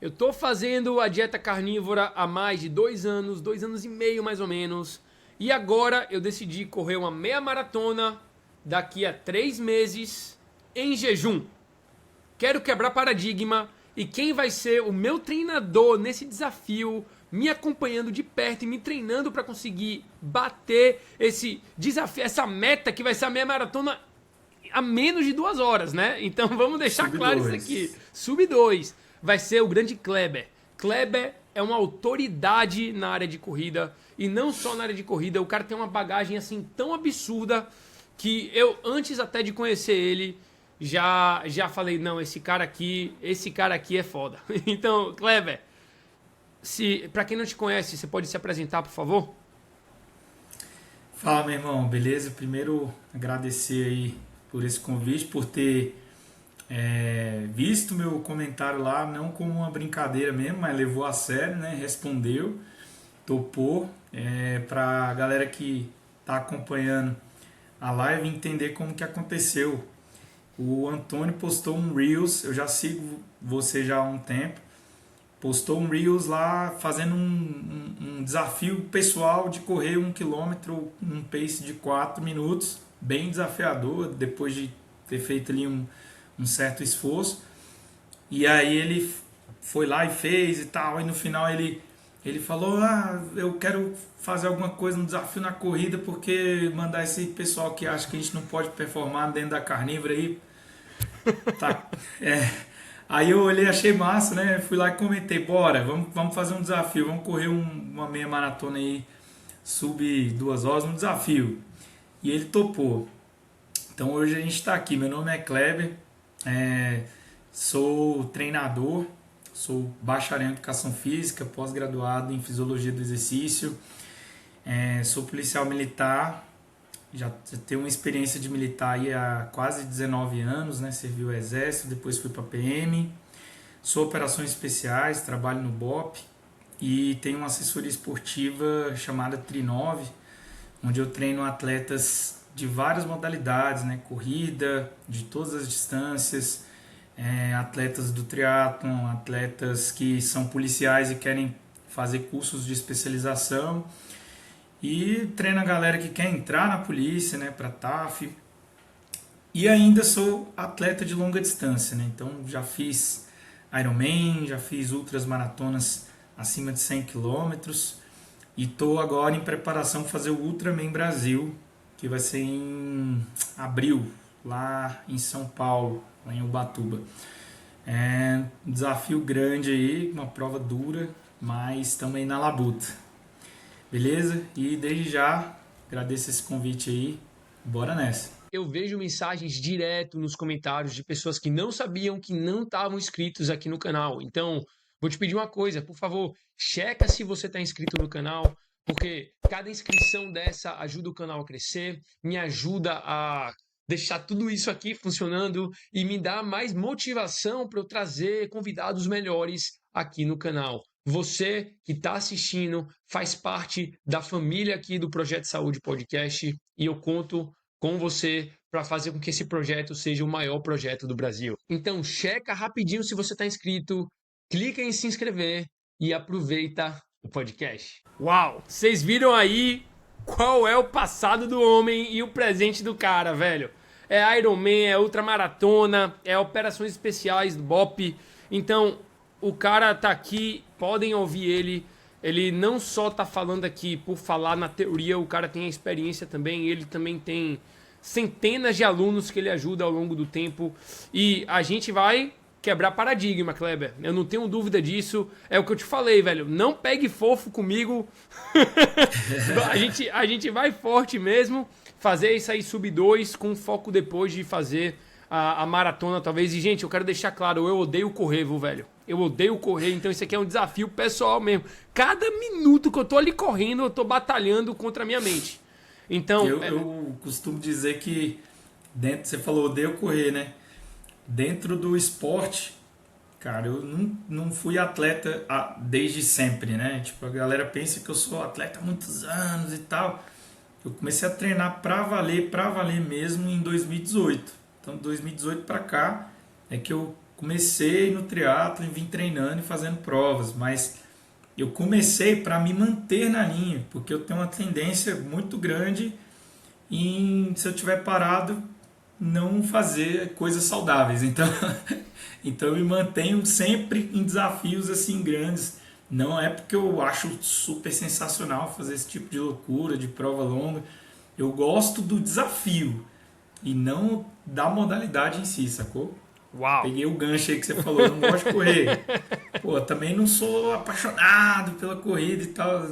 Eu tô fazendo a dieta carnívora há mais de 2 anos e meio mais ou menos. E agora eu decidi correr uma meia maratona daqui a 3 meses em jejum. Quero quebrar paradigma e quem vai ser o meu treinador nesse desafio, me acompanhando de perto e me treinando para conseguir bater esse desafio, essa meta que vai ser a meia maratona a menos de 2 horas, né? Então vamos deixar Sub claro isso aqui. 2. Sub 2 vai ser o grande Kleber. Kleber é uma autoridade na área de corrida e não só na área de corrida, o cara tem uma bagagem assim tão absurda que eu antes até de conhecer ele já falei, não, esse cara aqui é foda. Então, Kleber, se para quem não te conhece, você pode se apresentar, por favor? Fala, meu irmão, beleza? Primeiro, agradecer aí por esse convite, por ter visto meu comentário lá, não como uma brincadeira mesmo, mas levou a sério, né? Respondeu, topou. Pra galera que tá acompanhando a live entender como que aconteceu. O Antônio postou um Reels, eu já sigo você já há um tempo, postou um Reels lá fazendo um desafio pessoal de correr 1 km, um pace de 4 minutos, bem desafiador, depois de ter feito ali um certo esforço. E aí ele foi lá e fez e tal, e no final ele falou, eu quero fazer alguma coisa, um desafio na corrida, porque mandar esse pessoal que acha que a gente não pode performar dentro da carnívora aí, tá, aí eu olhei, achei massa, né? Fui lá e comentei, bora, vamos fazer um desafio, vamos correr uma meia maratona aí, sub 2 horas, um desafio. E ele topou. Então hoje a gente está aqui. Meu nome é Kleber, é, sou treinador, sou bacharel em educação física, pós-graduado em fisiologia do exercício, sou policial militar, já tenho uma experiência de militar aí há quase 19 anos, né? Servi o exército, depois fui para PM, sou operações especiais, trabalho no BOP e tenho uma assessoria esportiva chamada Trinove, onde eu treino atletas de várias modalidades, né? Corrida, de todas as distâncias, atletas do triatlon, atletas que são policiais e querem fazer cursos de especialização e treino a galera que quer entrar na polícia, né? Para TAF. E ainda sou atleta de longa distância, né? Então já fiz Ironman, já fiz ultras maratonas acima de 100 quilômetros. E estou agora em preparação para fazer o Ultraman Brasil, que vai ser em abril, lá em São Paulo, lá em Ubatuba. É um desafio grande aí, uma prova dura, mas estamos aí na labuta. Beleza? E desde já, agradeço esse convite aí. Bora nessa. Eu vejo mensagens direto nos comentários de pessoas que não sabiam que não estavam inscritos aqui no canal. Então, vou te pedir uma coisa, por favor, checa se você está inscrito no canal, porque cada inscrição dessa ajuda o canal a crescer, me ajuda a deixar tudo isso aqui funcionando e me dá mais motivação para eu trazer convidados melhores aqui no canal. Você que está assistindo faz parte da família aqui do Projeto Saúde Podcast e eu conto com você para fazer com que esse projeto seja o maior projeto do Brasil. Então, checa rapidinho se você está inscrito, clica em se inscrever e aproveita o podcast. Uau! Vocês viram aí qual é o passado do homem e o presente do cara, velho? É Iron Man, é ultramaratona, é operações especiais do BOP. Então, o cara tá aqui, podem ouvir ele. Ele não só tá falando aqui por falar na teoria, o cara tem a experiência também, ele também tem centenas de alunos que ele ajuda ao longo do tempo e a gente vai quebrar paradigma, Kleber. Eu não tenho dúvida disso. É o que eu te falei, velho. Não pegue fofo comigo. a gente vai forte mesmo. Fazer isso aí sub 2 com foco depois de fazer a maratona, talvez. E, gente, eu quero deixar claro, eu odeio correr, viu, velho? Eu odeio correr, então isso aqui é um desafio pessoal mesmo. Cada minuto que eu tô ali correndo, eu tô batalhando contra a minha mente. Então, Eu costumo dizer que dentro, você falou, odeio correr, né? Dentro do esporte, cara, eu não fui atleta desde sempre, né? Tipo, a galera pensa que eu sou atleta há muitos anos e tal. Eu comecei a treinar pra valer mesmo em 2018. Então, de 2018 pra cá é que eu comecei no triatlo e vim treinando e fazendo provas, mas eu comecei para me manter na linha, porque eu tenho uma tendência muito grande em, se eu tiver parado, não fazer coisas saudáveis. Então, então eu me mantenho sempre em desafios assim grandes. Não é porque eu acho super sensacional fazer esse tipo de loucura, de prova longa. Eu gosto do desafio e não da modalidade em si, sacou? Uau! Peguei o gancho aí que você falou, eu não gosto de correr. Pô, também não sou apaixonado pela corrida e tal.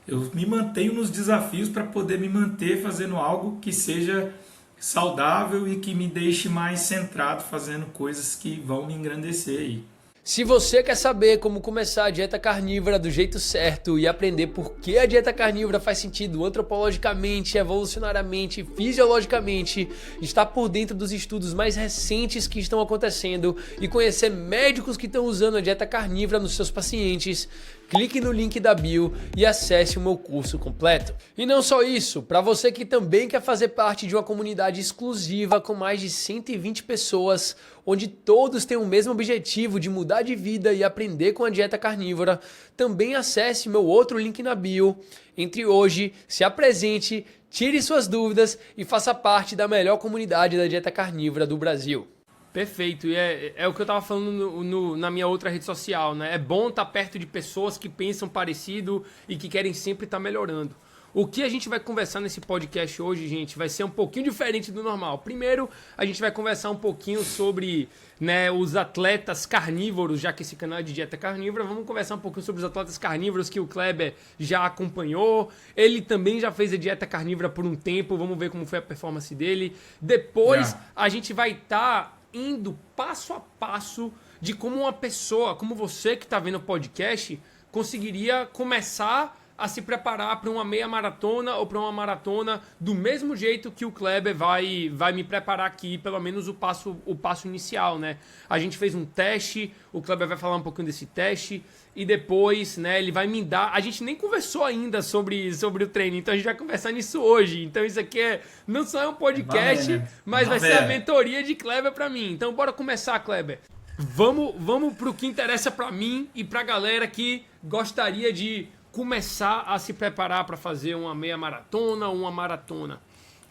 Eu me mantenho nos desafios para poder me manter fazendo algo que seja saudável e que me deixe mais centrado fazendo coisas que vão me engrandecer aí. Se você quer saber como começar a dieta carnívora do jeito certo e aprender por que a dieta carnívora faz sentido antropologicamente, evolucionariamente, fisiologicamente, estar por dentro dos estudos mais recentes que estão acontecendo e conhecer médicos que estão usando a dieta carnívora nos seus pacientes, clique no link da bio e acesse o meu curso completo. E não só isso, para você que também quer fazer parte de uma comunidade exclusiva com mais de 120 pessoas, onde todos têm o mesmo objetivo de mudar de vida e aprender com a dieta carnívora, também acesse meu outro link na bio. Entre hoje, se apresente, tire suas dúvidas e faça parte da melhor comunidade da dieta carnívora do Brasil. Perfeito, e é o que eu tava falando na minha outra rede social, né? É bom estar perto de pessoas que pensam parecido e que querem sempre estar melhorando. O que a gente vai conversar nesse podcast hoje, gente, vai ser um pouquinho diferente do normal. Primeiro, a gente vai conversar um pouquinho sobre, né, os atletas carnívoros, já que esse canal é de dieta carnívora. Vamos conversar um pouquinho sobre os atletas carnívoros que o Kleber já acompanhou. Ele também já fez a dieta carnívora por um tempo, vamos ver como foi a performance dele. Depois, a gente vai estar indo passo a passo de como uma pessoa, como você que está vendo o podcast, conseguiria começar a se preparar para uma meia maratona ou para uma maratona do mesmo jeito que o Kleber vai me preparar aqui, pelo menos o passo inicial, né? A gente fez um teste, o Kleber vai falar um pouquinho desse teste e depois, né, ele vai me dar... A gente nem conversou ainda sobre o treino, então a gente vai conversar nisso hoje. Então isso aqui não só é um podcast, mas vai ser a mentoria de Kleber para mim. Então bora começar, Kleber. Vamos pro que interessa para mim e pra galera que gostaria de começar a se preparar para fazer uma meia maratona ou uma maratona,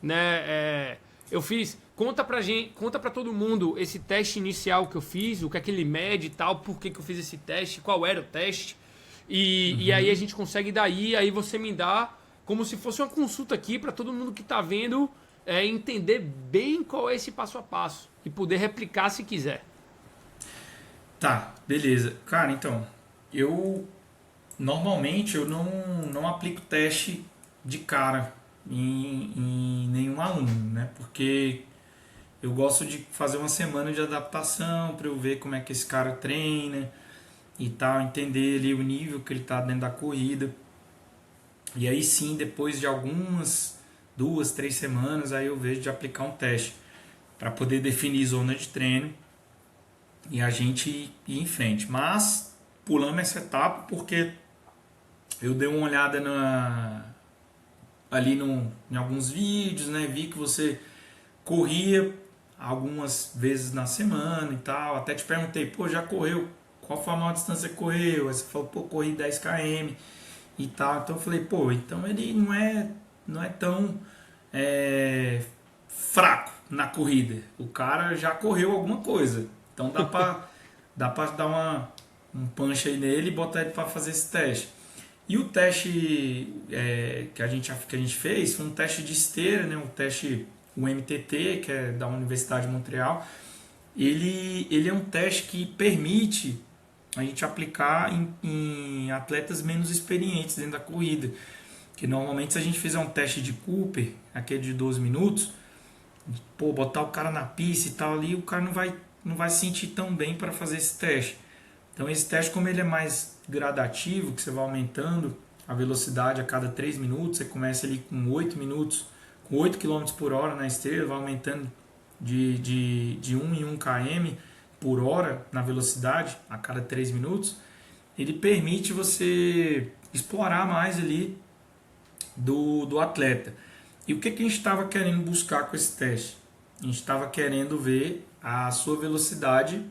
né? Eu fiz, conta pra todo mundo esse teste inicial que eu fiz, o que é que ele mede e tal, por que eu fiz esse teste, qual era o teste, e aí a gente consegue aí você me dá como se fosse uma consulta aqui para todo mundo que tá vendo entender bem qual é esse passo a passo e poder replicar se quiser. Tá, beleza. Cara, então, normalmente eu não aplico teste de cara em nenhum aluno, né? Porque eu gosto de fazer uma semana de adaptação para eu ver como é que esse cara treina e tal, entender ali o nível que ele tá dentro da corrida. E aí sim, depois de algumas 2, 3 semanas, aí eu vejo de aplicar um teste para poder definir zona de treino e a gente ir em frente. Mas pulando essa etapa porque eu dei uma olhada em alguns vídeos, né? Vi que você corria algumas vezes na semana e tal. Até te perguntei, pô, já correu? Qual foi a maior distância que correu? Aí você falou, pô, corri 10 km e tal. Então eu falei, pô, então ele não é tão fraco na corrida. O cara já correu alguma coisa. Então dá pra dar um punch aí nele e botar ele pra fazer esse teste. E o teste que a gente fez foi um teste de esteira, né? O MTT, que é da Universidade de Montreal. Ele é um teste que permite a gente aplicar em atletas menos experientes dentro da corrida. Que normalmente se a gente fizer um teste de Cooper, aquele de 12 minutos, pô, botar o cara na pista e tal ali, o cara não vai se sentir tão bem para fazer esse teste. Então esse teste, como ele é mais gradativo, que você vai aumentando a velocidade a cada 3 minutos, você começa ali com 8 minutos, com 8 km por hora na esteira, vai aumentando de 1 em 1 km por hora na velocidade a cada 3 minutos, ele permite você explorar mais ali do atleta. E o que a gente estava querendo buscar com esse teste? A gente estava querendo ver a sua velocidade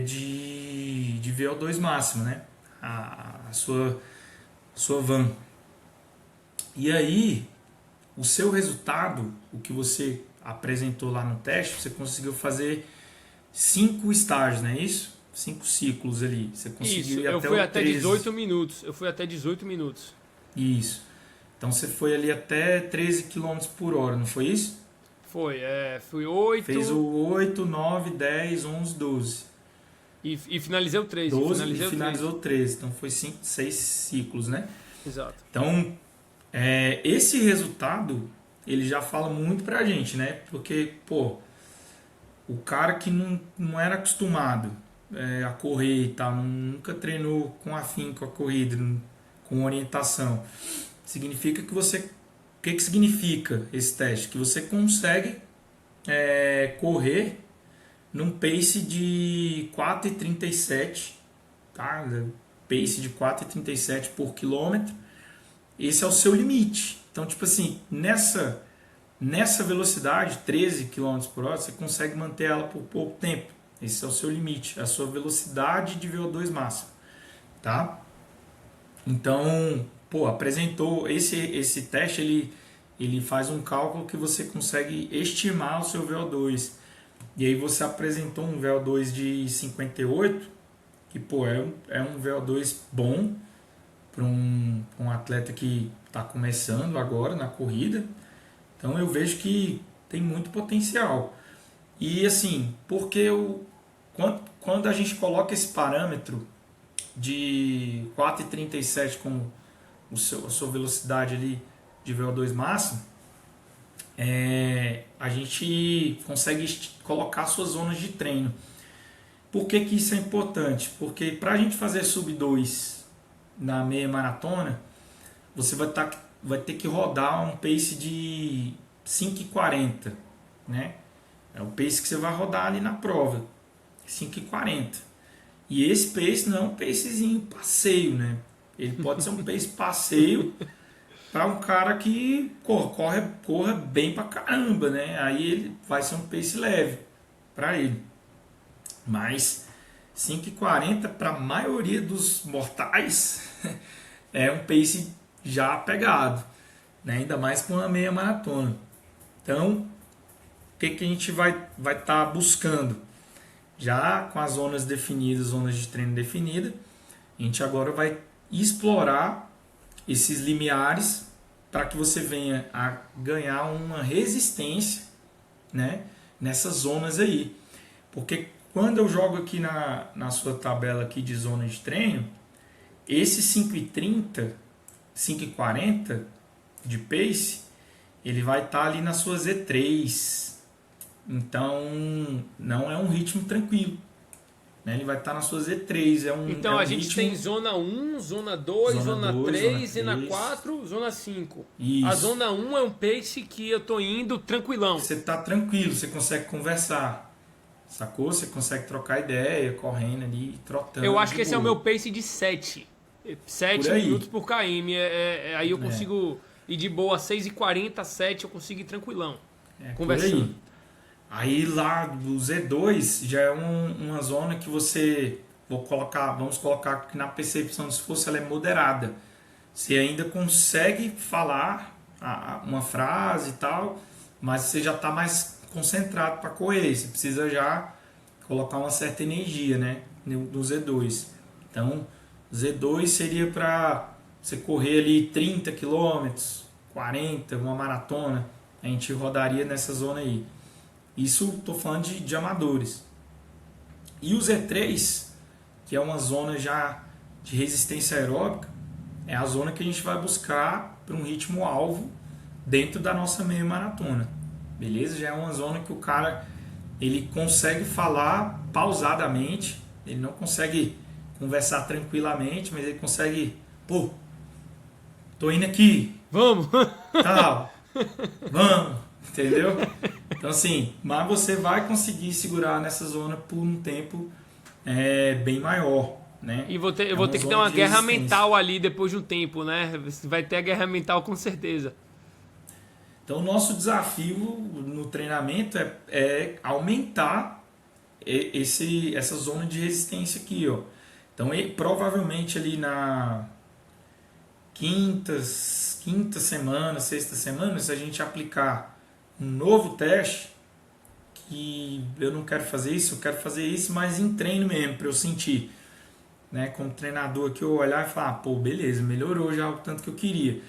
de VO2 máximo, né? A sua van. E aí, o seu resultado, o que você apresentou lá no teste, você conseguiu fazer 5 estágios, não é isso? 5 ciclos ali. Você conseguiu ir eu até fui o até 13. 18 minutos. Eu fui até 18 minutos. Isso. Então você foi ali até 13 km por hora, não foi isso? Foi, fui 8. Fez o 8, 9, 10, 11, 12. E finalizei o 13. 12 e finalizou o 13. Então foi 6 ciclos, né? Exato. Então, esse resultado, ele já fala muito pra gente, né? Porque, pô, o cara que não era acostumado a correr e tal, nunca treinou com afinco a corrida, com orientação, significa que você... O que significa esse teste? Que você consegue correr num pace de 4,37, tá? Pace de 4,37 por quilômetro. Esse é o seu limite. Então, tipo assim, nessa velocidade, 13 km por hora, você consegue manter ela por pouco tempo. Esse é o seu limite, a sua velocidade de VO2 máximo, tá? Então, pô, apresentou esse teste, ele faz um cálculo que você consegue estimar o seu VO2. E aí você apresentou um VO2 de 58, que, pô, é um VO2 bom para um atleta que está começando agora na corrida. Então eu vejo que tem muito potencial. E assim, porque quando a gente coloca esse parâmetro de 4,37 com a sua velocidade ali de VO2 máximo, a gente consegue colocar suas zonas de treino. Por que isso é importante? Porque para a gente fazer sub 2 na meia maratona, você vai ter que rodar um pace de 5,40, né? É o pace que você vai rodar ali na prova, 5,40. E esse pace não é um pacezinho passeio, né? Ele pode ser um pace passeio para um cara que corra bem pra caramba, né? Aí ele vai ser um pace leve para ele. Mas 5,40 para a maioria dos mortais é um pace já pegado, né? Ainda mais com uma meia maratona. Então, o que a gente vai estar buscando? Já com as zonas definidas, zonas de treino definidas, a gente agora vai explorar esses limiares para que você venha a ganhar uma resistência, né, nessas zonas aí. Porque quando eu jogo aqui na sua tabela aqui de zona de treino, esse 5,30, 5,40 de pace, ele vai estar ali na sua Z3. Então, não é um ritmo tranquilo, né? Ele vai estar na sua Z3. Então, a gente tem zona 1, zona 2, zona 3, zona zona 4, zona 5. Isso. A zona 1 é um pace que eu tô indo tranquilão. Você está tranquilo, você consegue conversar, sacou? Você consegue trocar ideia, correndo ali, trotando. Eu acho que esse é o meu pace de 7. 7 minutos por km. Aí eu consigo ir de boa, 6,40, 7, eu consigo ir tranquilão. Conversando. Aí lá do Z2 já é uma zona que você... Vamos colocar que na percepção de esforço ela é moderada. Você ainda consegue falar uma frase e tal, mas você já está mais concentrado para correr. Você precisa já colocar uma certa energia, né, no Z2. Então, Z2 seria para você correr ali 30 km, 40, uma maratona. A gente rodaria nessa zona aí. Isso estou falando de amadores. E o Z3, que é uma zona já de resistência aeróbica, é a zona que a gente vai buscar para um ritmo alvo dentro da nossa meia maratona. Beleza? Já é uma zona que o cara ele consegue falar pausadamente, ele não consegue conversar tranquilamente, mas ele consegue, pô, tô indo aqui. Vamos! Tal. Vamos, entendeu? Então assim, mas você vai conseguir segurar nessa zona por um tempo bem maior, né? E eu vou ter que ter uma guerra mental ali depois de um tempo, né? Vai ter a guerra mental com certeza. Então o nosso desafio no treinamento é aumentar essa zona de resistência aqui, ó. Então, provavelmente ali na quinta semana, sexta semana, se a gente aplicar um novo teste, que eu não quero fazer isso, eu quero fazer isso, mas em treino mesmo, para eu sentir, né? Como treinador aqui, eu olhar e falar, pô, beleza, melhorou já o tanto que eu queria.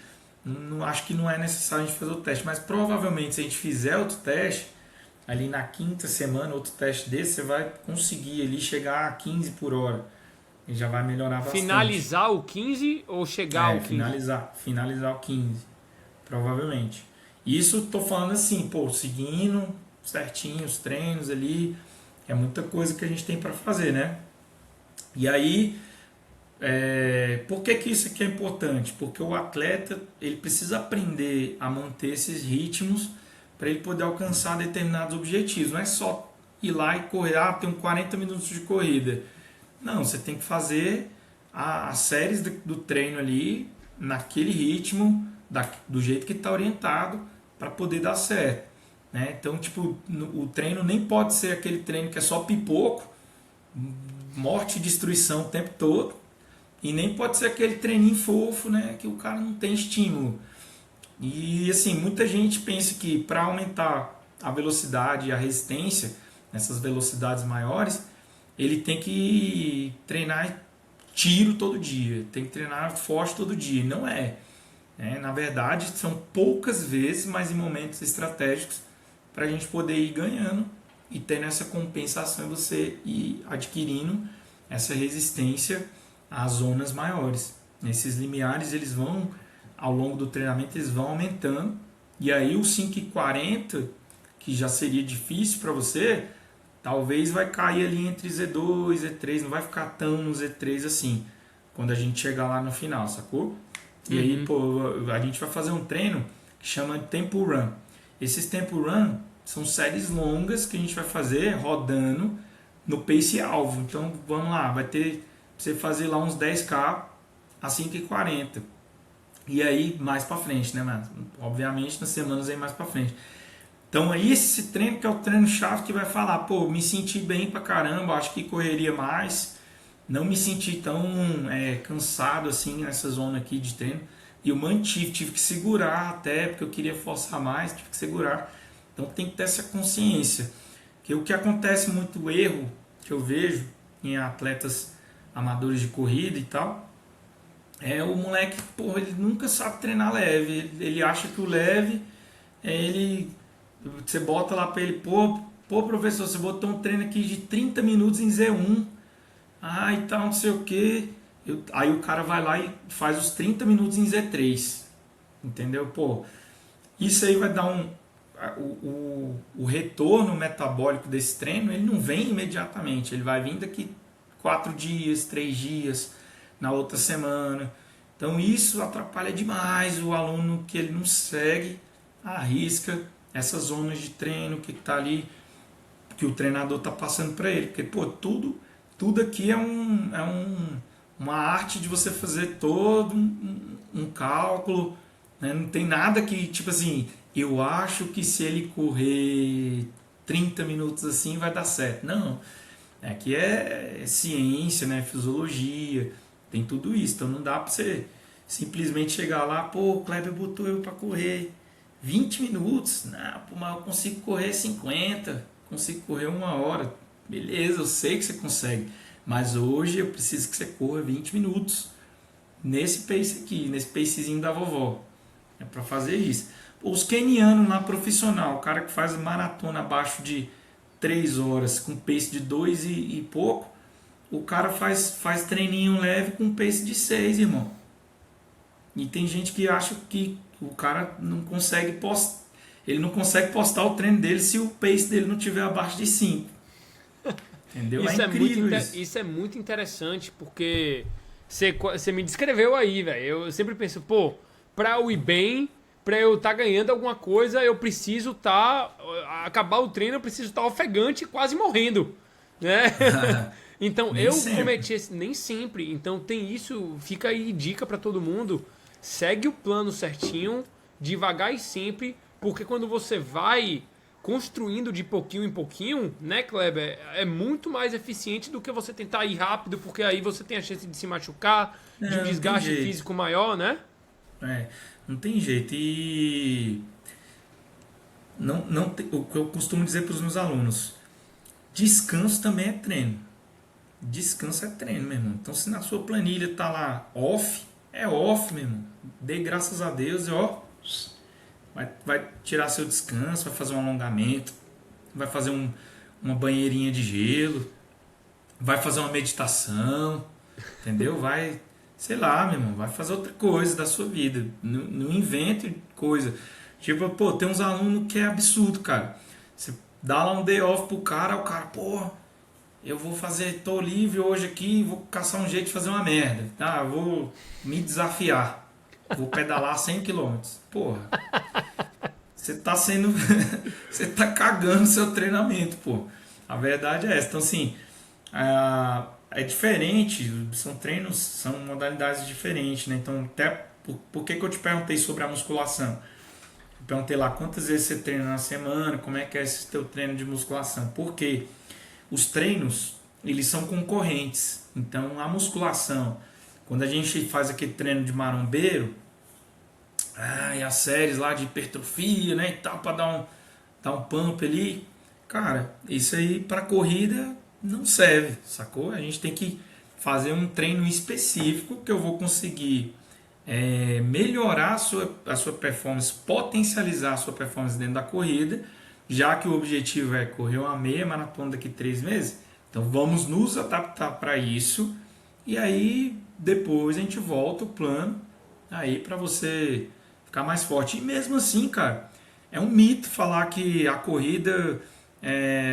Não, acho que não é necessário a gente fazer o teste, mas provavelmente se a gente fizer outro teste, ali na quinta semana, outro teste desse, você vai conseguir ali chegar a 15 por hora. E já vai melhorar bastante. Finalizar o 15 ou chegar ao 15? Finalizar o 15, provavelmente. Isso tô falando assim, pô, seguindo certinho os treinos ali, é muita coisa que a gente tem para fazer, né? E aí, por que isso aqui é importante? Porque o atleta, ele precisa aprender a manter esses ritmos para ele poder alcançar determinados objetivos. Não é só ir lá e correr, tem 40 minutos de corrida. Não, você tem que fazer as séries do treino ali, naquele ritmo, do jeito que está orientado, para poder dar certo. Né? Então, tipo, o treino nem pode ser aquele treino que é só pipoco, morte e destruição o tempo todo, e nem pode ser aquele treininho fofo, né, que o cara não tem estímulo. E assim, muita gente pensa que para aumentar a velocidade e a resistência, nessas velocidades maiores, ele tem que treinar tiro todo dia, tem que treinar forte todo dia. Não é. Na verdade, são poucas vezes, mas em momentos estratégicos, para a gente poder ir ganhando e tendo essa compensação, você ir adquirindo essa resistência às zonas maiores. Esses limiares, eles vão, ao longo do treinamento, eles vão aumentando. E aí o 5,40, que já seria difícil para você, talvez vai cair ali entre Z2 e Z3, não vai ficar tão no Z3 assim, quando a gente chegar lá no final, sacou? E aí, pô, a gente vai fazer um treino que chama de Tempo Run. Esses Tempo Run são séries longas que a gente vai fazer rodando no pace alvo. Então, vamos lá, vai ter você fazer lá uns 10K a 5,40. E aí, mais pra frente, né, mano? Obviamente, nas semanas aí mais pra frente. Então, aí esse treino que é o treino-chave que vai falar, pô, me senti bem pra caramba, acho que correria mais, não me senti tão cansado assim nessa zona aqui de treino. E eu tive que segurar até, porque eu queria forçar mais, tive que segurar. Então tem que ter essa consciência. Que o que acontece muito erro que eu vejo em atletas amadores de corrida e tal, é o moleque, pô, ele nunca sabe treinar leve. Ele acha que o leve, você bota lá para ele, pô, professor, você botou um treino aqui de 30 minutos em Z1, e tal, não sei o que. Aí o cara vai lá e faz os 30 minutos em Z3, entendeu? Pô, isso aí vai dar o retorno metabólico desse treino, ele não vem imediatamente, ele vai vir daqui 4 dias, 3 dias, na outra semana. Então isso atrapalha demais o aluno que ele não segue a risca essas zonas de treino que está ali, que o treinador está passando para ele. Porque, pô, tudo aqui é uma arte de você fazer todo um cálculo, né? Não tem nada que, tipo assim, eu acho que se ele correr 30 minutos assim vai dar certo. Não, aqui é ciência, né? Fisiologia, tem tudo isso. Então não dá para você simplesmente chegar lá, pô, o Kleber botou eu para correr 20 minutos, não, pô, mas eu consigo correr 50, consigo correr 1 hora. Beleza, eu sei que você consegue, mas hoje eu preciso que você corra 20 minutos nesse pace aqui, nesse pacezinho da vovó. É para fazer isso. Os kenianos lá profissional, o cara que faz maratona abaixo de 3 horas com pace de 2 e pouco, o cara faz treininho leve com pace de 6, irmão. E tem gente que acha que o cara não consegue postar, ele não consegue postar o treino dele se o pace dele não tiver abaixo de 5. Entendeu? Isso é incrível isso é muito interessante, porque você me descreveu aí, velho. Eu sempre penso, pô, pra eu ir bem, pra eu estar ganhando alguma coisa, eu preciso acabar o treino, eu preciso estar ofegante, quase morrendo, né? Então, Nem eu sempre. cometi nem sempre. Então, tem isso, fica aí dica pra todo mundo. Segue o plano certinho, devagar e sempre, porque quando você vai construindo de pouquinho em pouquinho, né, Kleber, é muito mais eficiente do que você tentar ir rápido, porque aí você tem a chance de se machucar, de um desgaste físico maior, né? Não tem jeito. E não tem, o que eu costumo dizer para os meus alunos, descanso também é treino. Descanso é treino, meu irmão. Então, se na sua planilha tá lá off, é off, meu irmão. Dê graças a Deus e vai tirar seu descanso, vai fazer um alongamento, vai fazer uma banheirinha de gelo, vai fazer uma meditação, entendeu? Vai, sei lá, meu irmão, vai fazer outra coisa da sua vida. Não invente coisa. Tipo, pô, tem uns alunos que é absurdo, cara. Você dá lá um day off pro cara, o cara, pô, eu vou fazer, tô livre hoje aqui, vou caçar um jeito de fazer uma merda, tá? Vou me desafiar. Vou pedalar 100 quilômetros. Porra. Você tá sendo... Você tá cagando seu treinamento, pô. A verdade é essa. Então, assim, é diferente. São treinos, são modalidades diferentes, né? Então, até... Por que eu te perguntei sobre a musculação? Eu perguntei lá quantas vezes você treina na semana, como é que é esse teu treino de musculação. Porque os treinos, eles são concorrentes. Então, a musculação... Quando a gente faz aquele treino de marombeiro, e as séries lá de hipertrofia, né, e tal, para dar um pump ali, cara, isso aí para corrida não serve, sacou? A gente tem que fazer um treino específico que eu vou conseguir melhorar a sua performance, potencializar a sua performance dentro da corrida, já que o objetivo é correr uma meia maratona daqui 3 meses. Então vamos nos adaptar para isso e aí depois a gente volta o plano aí para você ficar mais forte. E mesmo assim, cara, é um mito falar que a corrida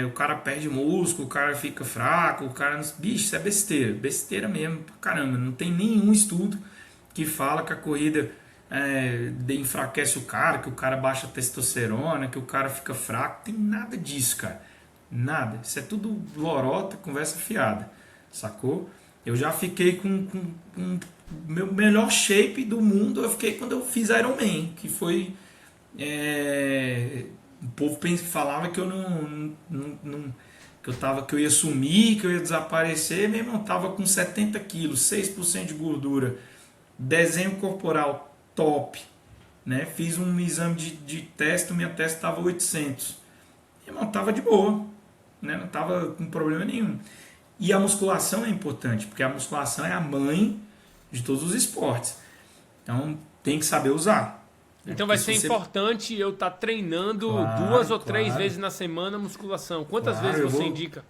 o cara perde músculo, o cara fica fraco, o cara... Bicho, isso é besteira. Besteira mesmo, caramba. Não tem nenhum estudo que fala que a corrida enfraquece o cara, que o cara baixa a testosterona, que o cara fica fraco. Tem nada disso, cara. Nada. Isso é tudo lorota, conversa fiada. Sacou? Eu já fiquei com meu melhor shape do mundo. Eu fiquei quando eu fiz Iron Man, que foi... o povo falava que eu que eu ia sumir, que eu ia desaparecer. Meu irmão, eu tava com 70 quilos, 6% de gordura, desenho corporal top, né? Fiz um exame de teste, minha teste estava 800. Meu irmão, tava de boa, né? Não tava com problema nenhum. E a musculação é importante, porque a musculação é a mãe de todos os esportes. Então tem que saber usar. Então vai ser importante eu estar treinando 2 ou 3 vezes na semana musculação. Quantas vezes você indica?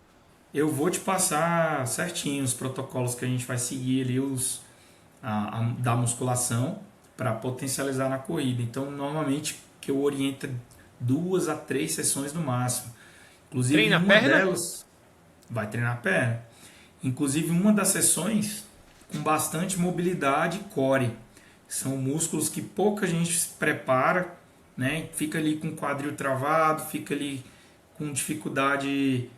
Eu vou te passar certinho os protocolos que a gente vai seguir ali, da musculação, para potencializar na corrida. Então, normalmente, que eu oriento 2 a 3 sessões no máximo. Inclusive, treina a perna? Delas vai treinar a perna. Inclusive, uma das sessões com bastante mobilidade e core. São músculos que pouca gente se prepara, né? Fica ali com o quadril travado, fica ali com dificuldade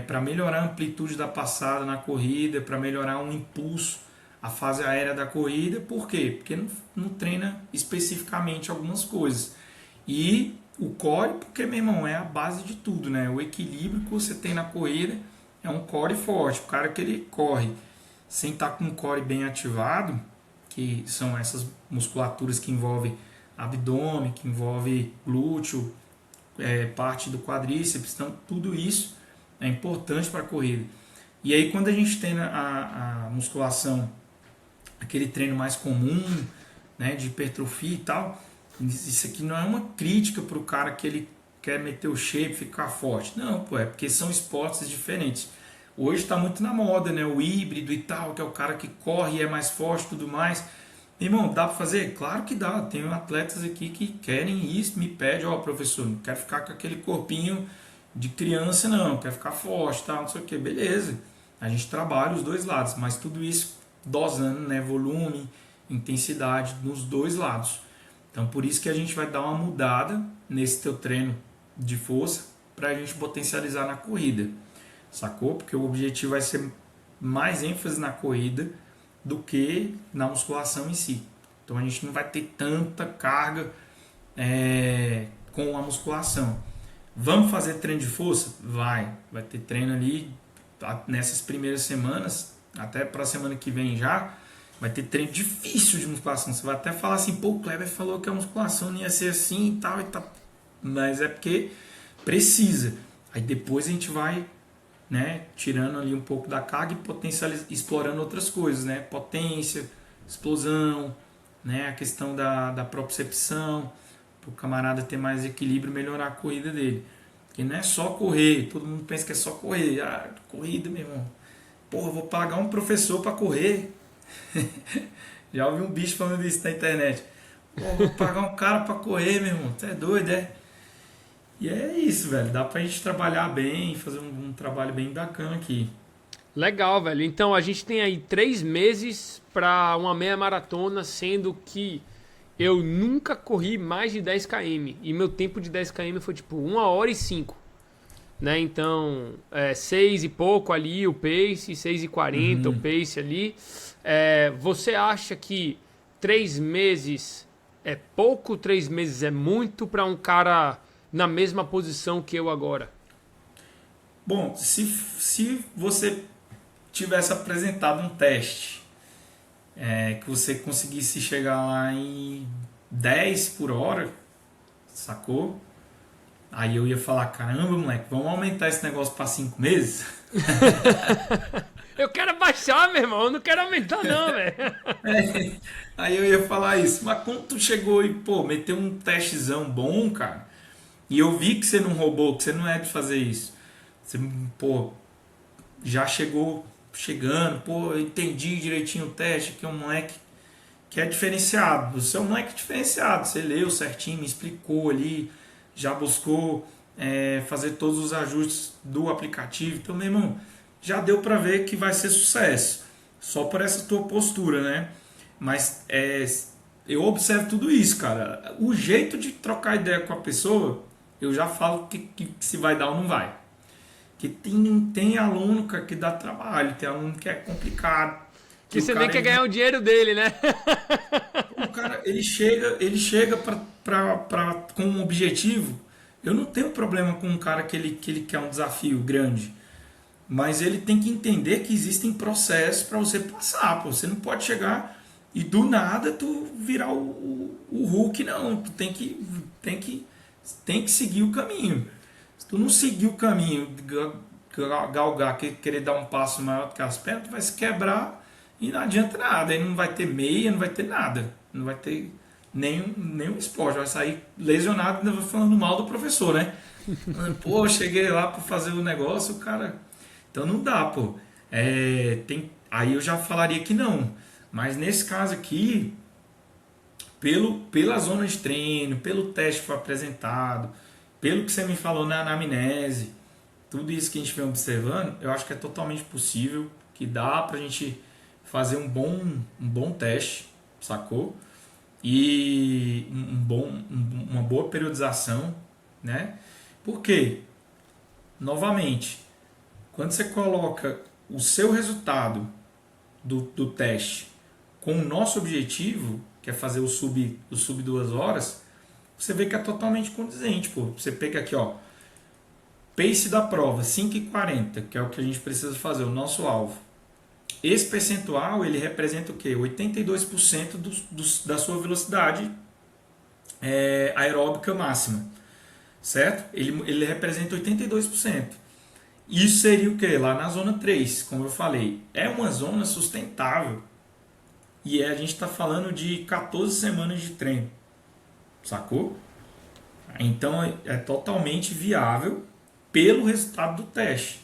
para melhorar a amplitude da passada na corrida, para melhorar um impulso, a fase aérea da corrida. Por quê? Porque não treina especificamente algumas coisas. E o core, porque, meu irmão, é a base de tudo, né? O equilíbrio que você tem na corrida é um core forte. O cara que ele corre sem estar com o core bem ativado, que são essas musculaturas que envolvem abdômen, que envolve glúteo, parte do quadríceps, então tudo isso é importante para a corrida. E aí quando a gente tem a musculação, aquele treino mais comum, né, de hipertrofia e tal, isso aqui não é uma crítica para o cara que ele quer meter o shape, ficar forte. Não, pô, é porque são esportes diferentes. Hoje está muito na moda, né? O híbrido e tal, que é o cara que corre e é mais forte e tudo mais. Irmão, dá para fazer? Claro que dá. Tem atletas aqui que querem isso, me pedem, professor, não quero ficar com aquele corpinho de criança, não, quero ficar forte, tal, não sei o que. Beleza, a gente trabalha os dois lados, mas tudo isso dosando, né? Volume, intensidade nos dois lados. Então, por isso que a gente vai dar uma mudada nesse teu treino de força para a gente potencializar na corrida. Sacou? Porque o objetivo vai ser mais ênfase na corrida do que na musculação em si. Então a gente não vai ter tanta carga com a musculação. Vamos fazer treino de força? Vai ter treino ali nessas primeiras semanas, até para a semana que vem já, vai ter treino difícil de musculação. Você vai até falar assim, pô, o Kleber falou que a musculação não ia ser assim e tal, mas é porque precisa. Aí depois a gente vai, né, tirando ali um pouco da carga e potencializando, explorando outras coisas, né, potência, explosão, né, a questão da propriocepção, para o camarada ter mais equilíbrio e melhorar a corrida dele. Porque não é só correr, todo mundo pensa que é só correr. Ah, corrida, meu irmão. Pô, eu vou pagar um professor para correr. Já ouvi um bicho falando isso na internet. Pô, eu vou pagar um cara para correr, meu irmão. Você é doido, é? E é isso, velho. Dá pra gente trabalhar bem, fazer um trabalho bem bacana aqui. Legal, velho. Então a gente tem aí 3 meses para uma meia maratona, sendo que eu nunca corri mais de 10 km. E meu tempo de 10 km foi tipo 1 hora e 5. Né? Então, 6 e pouco ali o pace, 6 e 40 o pace ali. Você acha que 3 meses é pouco, 3 meses é muito para um cara na mesma posição que eu agora? Bom, se você tivesse apresentado um teste que você conseguisse chegar lá em 10 por hora, sacou? Aí eu ia falar, caramba, moleque, vamos aumentar esse negócio para 5 meses? Eu quero baixar, meu irmão, eu não quero aumentar não, velho. Aí eu ia falar isso, mas quando tu chegou e, pô, meteu um testezão bom, cara, e eu vi que você não roubou, que você não é de fazer isso, você, pô, já chegando, pô, eu entendi direitinho o teste, que é um moleque que é diferenciado, você é um moleque diferenciado, você leu certinho, me explicou ali, já buscou fazer todos os ajustes do aplicativo, então, meu irmão, já deu para ver que vai ser sucesso, só por essa tua postura, né? Mas eu observo tudo isso, cara. O jeito de trocar ideia com a pessoa, eu já falo que se vai dar ou não vai. Que tem aluno, cara, que dá trabalho, tem aluno que é complicado. Que você cara, nem quer ganhar o dinheiro dele, né? O cara, ele chega com um objetivo. Eu não tenho problema com um cara que ele quer um desafio grande. Mas ele tem que entender que existem processos para você passar. Pô. Você não pode chegar e do nada tu virar o Hulk, não. Tu tem que seguir o caminho. Se tu não seguir o caminho, galgar, querer dar um passo maior do que as pernas, tu vai se quebrar e não adianta nada. Aí não vai ter meia, não vai ter nada. Não vai ter nenhum esporte. Vai sair lesionado ainda falando mal do professor, né? Pô, cheguei lá para fazer o negócio, o cara... Então não dá, pô. Aí eu já falaria que não. Mas nesse caso aqui, pela zona de treino, pelo teste que foi apresentado, pelo que você me falou na anamnese, tudo isso que a gente vem observando, eu acho que é totalmente possível, que dá pra gente fazer um bom teste, sacou? E uma boa periodização, né? Por quê? Novamente, quando você coloca o seu resultado do teste com o nosso objetivo, que é fazer o sub 2 horas, você vê que é totalmente condizente. Pô. Você pega aqui, ó, pace da prova, 5,40, que é o que a gente precisa fazer, o nosso alvo. Esse percentual, ele representa o quê? 82% da sua velocidade aeróbica máxima, certo? Ele representa 82%. Isso seria o que? Lá na zona 3, como eu falei. É uma zona sustentável. E a gente está falando de 14 semanas de treino. Sacou? Então é totalmente viável pelo resultado do teste.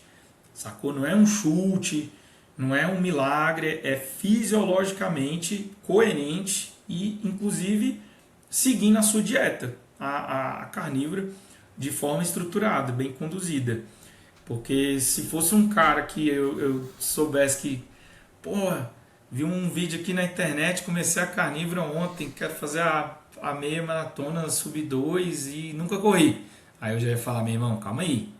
Sacou? Não é um chute, não é um milagre, é fisiologicamente coerente e inclusive seguindo a sua dieta, a carnívora, de forma estruturada, bem conduzida. Porque se fosse um cara que eu soubesse que, porra, vi um vídeo aqui na internet, comecei a carnívora ontem, quero fazer a meia maratona sub 2 e nunca corri. Aí eu já ia falar, meu irmão, calma aí,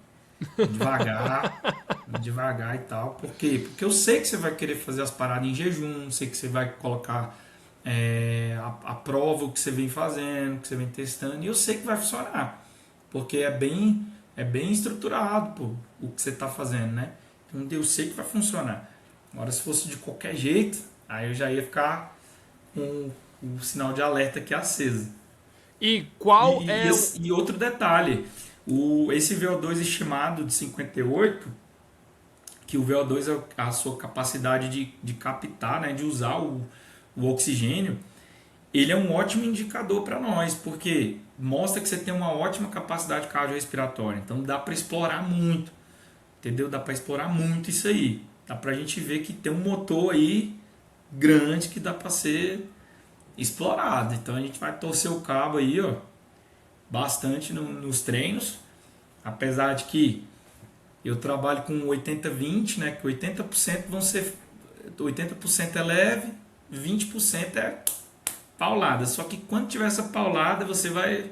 devagar e tal. Por quê? Porque eu sei que você vai querer fazer as paradas em jejum, sei que você vai colocar a prova, o que você vem fazendo, o que você vem testando, e eu sei que vai funcionar. Porque é bem é bem estruturado, pô, o que você tá fazendo, né? Então eu sei que vai funcionar. Agora, se fosse de qualquer jeito, aí eu já ia ficar com o sinal de alerta aqui aceso. E qual E, e, é o. e outro detalhe, esse VO2 estimado de 58, que o VO2 é a sua capacidade de captar, né, de usar o oxigênio, ele é um ótimo indicador para nós, porque mostra que você tem uma ótima capacidade cardiorrespiratória. Então dá para explorar muito, entendeu? Dá para explorar muito isso aí. Dá para a gente ver que tem um motor aí grande que dá para ser explorado. Então a gente vai torcer o cabo aí, ó, bastante nos treinos, apesar de que eu trabalho com 80-20, né, que 80% vão ser 80% é leve, 20% é paulada. Só que quando tiver essa paulada, você vai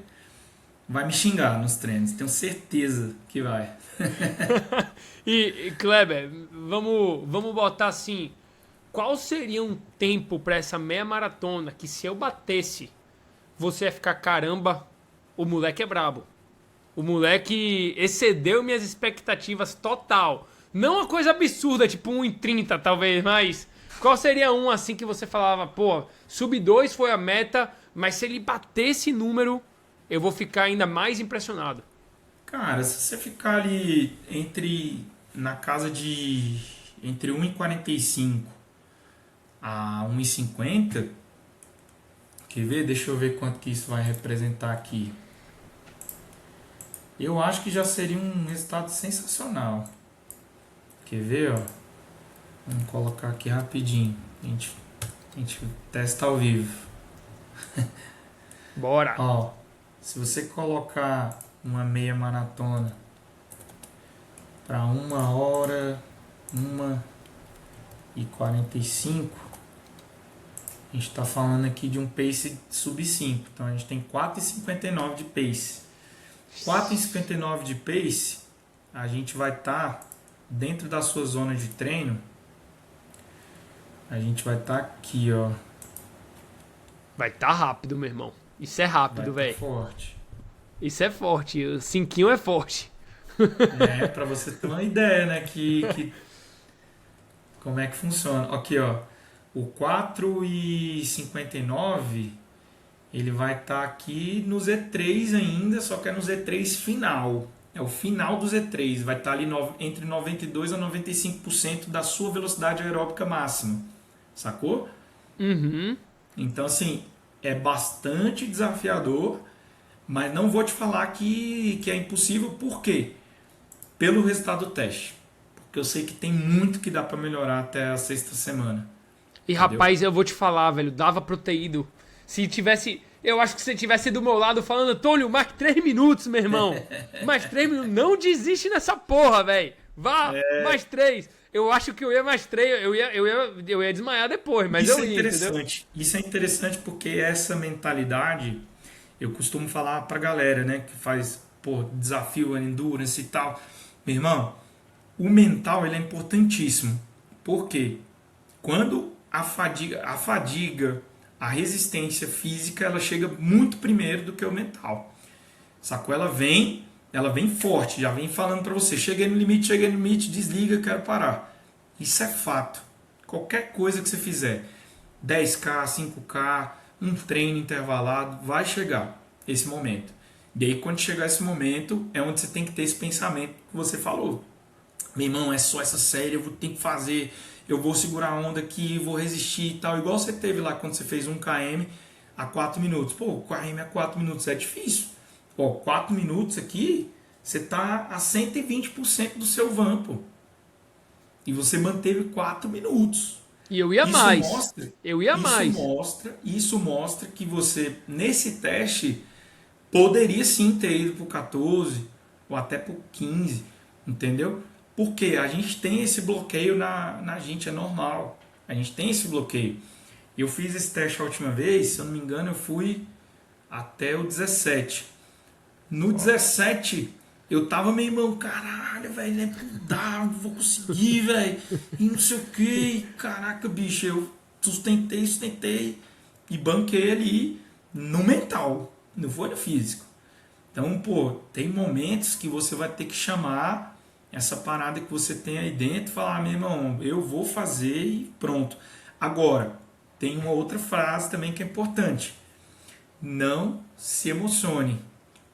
me xingar nos treinos. Tenho certeza que vai. E Kleber, vamos botar assim. Qual seria um tempo para essa meia maratona que se eu batesse, você ia ficar, caramba, o moleque é brabo. O moleque excedeu minhas expectativas total. Não uma coisa absurda, tipo 1:30 talvez, mas qual seria um assim que você falava, pô, sub 2 foi a meta, mas se ele bater esse número, eu vou ficar ainda mais impressionado. Cara, se você ficar ali na casa de entre 1,45 a 1,50, quer ver? Deixa eu ver quanto que isso vai representar aqui. Eu acho que já seria um resultado sensacional. Quer ver, ó? Vamos colocar aqui rapidinho. A gente testa ao vivo. Bora! Ó, se você colocar uma meia maratona para 1 hora, 1h45, a gente está falando aqui de um pace sub 5. Então a gente tem 4,59 de pace. 4,59 de pace, a gente vai estar dentro da sua zona de treino. A gente vai estar aqui, ó. Vai tá rápido, meu irmão. Isso é rápido, Vai velho. tá forte. Isso é forte. O cinquinho é forte. É, para você ter uma ideia, né, como é que funciona. Aqui, ó. O 4,59, ele vai estar aqui no Z3 ainda, só que é no Z3 final. É o final do Z3. Vai estar ali entre 92% a 95% da sua velocidade aeróbica máxima. Sacou? Uhum. Então, assim, é bastante desafiador, mas não vou te falar que é impossível. Por quê? Pelo resultado do teste. Porque eu sei que tem muito que dá para melhorar até a sexta semana. E Entendeu? rapaz, eu vou te falar, velho, dava pra eu ter ido. Se tivesse. Eu acho que se você tivesse do meu lado falando, Antônio, mais 3 minutos, meu irmão. Mais 3 minutos. Não desiste nessa porra, velho. Vá, mais 3. Eu acho que eu ia mais 3. Eu ia desmaiar depois, mas Isso eu é ia, entendeu? interessante. Isso é interessante porque essa mentalidade, eu costumo falar pra galera, né, que faz, pô, desafio, endurance e tal. Meu irmão, o mental ele é importantíssimo. Por quê? Quando a fadiga, a resistência física, ela chega muito primeiro do que o mental. Sacou? Ela vem forte, já vem falando para você, cheguei no limite, desliga, quero parar. Isso é fato. Qualquer coisa que você fizer, 10K, 5K, um treino intervalado, vai chegar esse momento. E aí quando chegar esse momento, é onde você tem que ter esse pensamento que você falou. Meu irmão, é só essa série, eu vou ter que fazer, eu vou segurar a onda aqui, vou resistir e tal. Igual você teve lá quando você fez 1 km a 4 minutos. Pô, 1 km a 4 minutos é difícil. Pô, 4 minutos aqui, você tá a 120% do seu van, pô. E você manteve 4 minutos. E eu ia Isso mais. Mostra, Eu ia mais. Isso mostra que você, nesse teste, poderia sim ter ido pro 14 ou até pro 15, entendeu? Porque a gente tem esse bloqueio na gente, é normal. A gente tem esse bloqueio. Eu fiz esse teste a última vez, se eu não me engano, eu fui até o 17. No 17, eu tava meio, irmão, caralho, velho, não dá, não vou conseguir, velho. E não sei o que. Caraca, bicho, eu sustentei e banquei ali no mental. Não foi no físico. Então, pô, tem momentos que você vai ter que chamar essa parada que você tem aí dentro e falar, meu irmão, eu vou fazer e pronto. Agora, tem uma outra frase também que é importante. Não se emocione.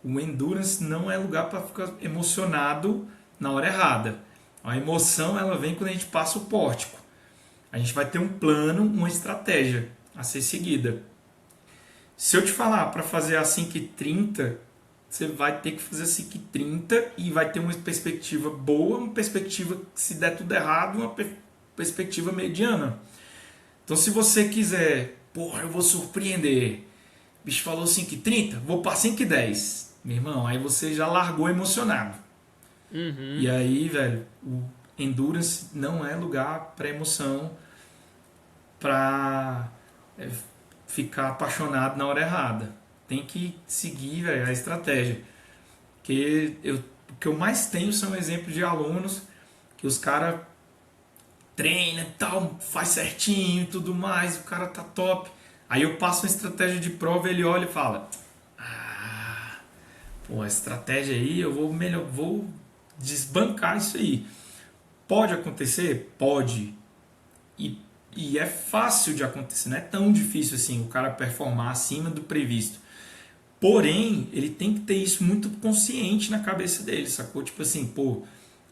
O endurance não é lugar para ficar emocionado na hora errada. A emoção ela vem quando a gente passa o pórtico. A gente vai ter um plano, uma estratégia a ser seguida. Se eu te falar para fazer a 5h30, você vai ter que fazer a 5h30 e vai ter uma perspectiva boa, uma perspectiva que se der tudo errado, uma perspectiva mediana. Então se você quiser, porra, eu vou surpreender, o bicho falou 5h30, vou para 5h10. Meu irmão, aí você já largou emocionado. Uhum. E aí, velho, o endurance não é lugar para emoção, para ficar apaixonado na hora errada. Tem que seguir, velho, a estratégia. Que o que eu mais tenho são exemplos de alunos que os caras treinam e tal, faz certinho e tudo mais, o cara tá top. Aí eu passo uma estratégia de prova, ele olha e fala: pô, a estratégia aí, eu vou desbancar isso aí. Pode acontecer? Pode. E é fácil de acontecer, não é tão difícil assim o cara performar acima do previsto. Porém, ele tem que ter isso muito consciente na cabeça dele, sacou? Tipo assim, pô,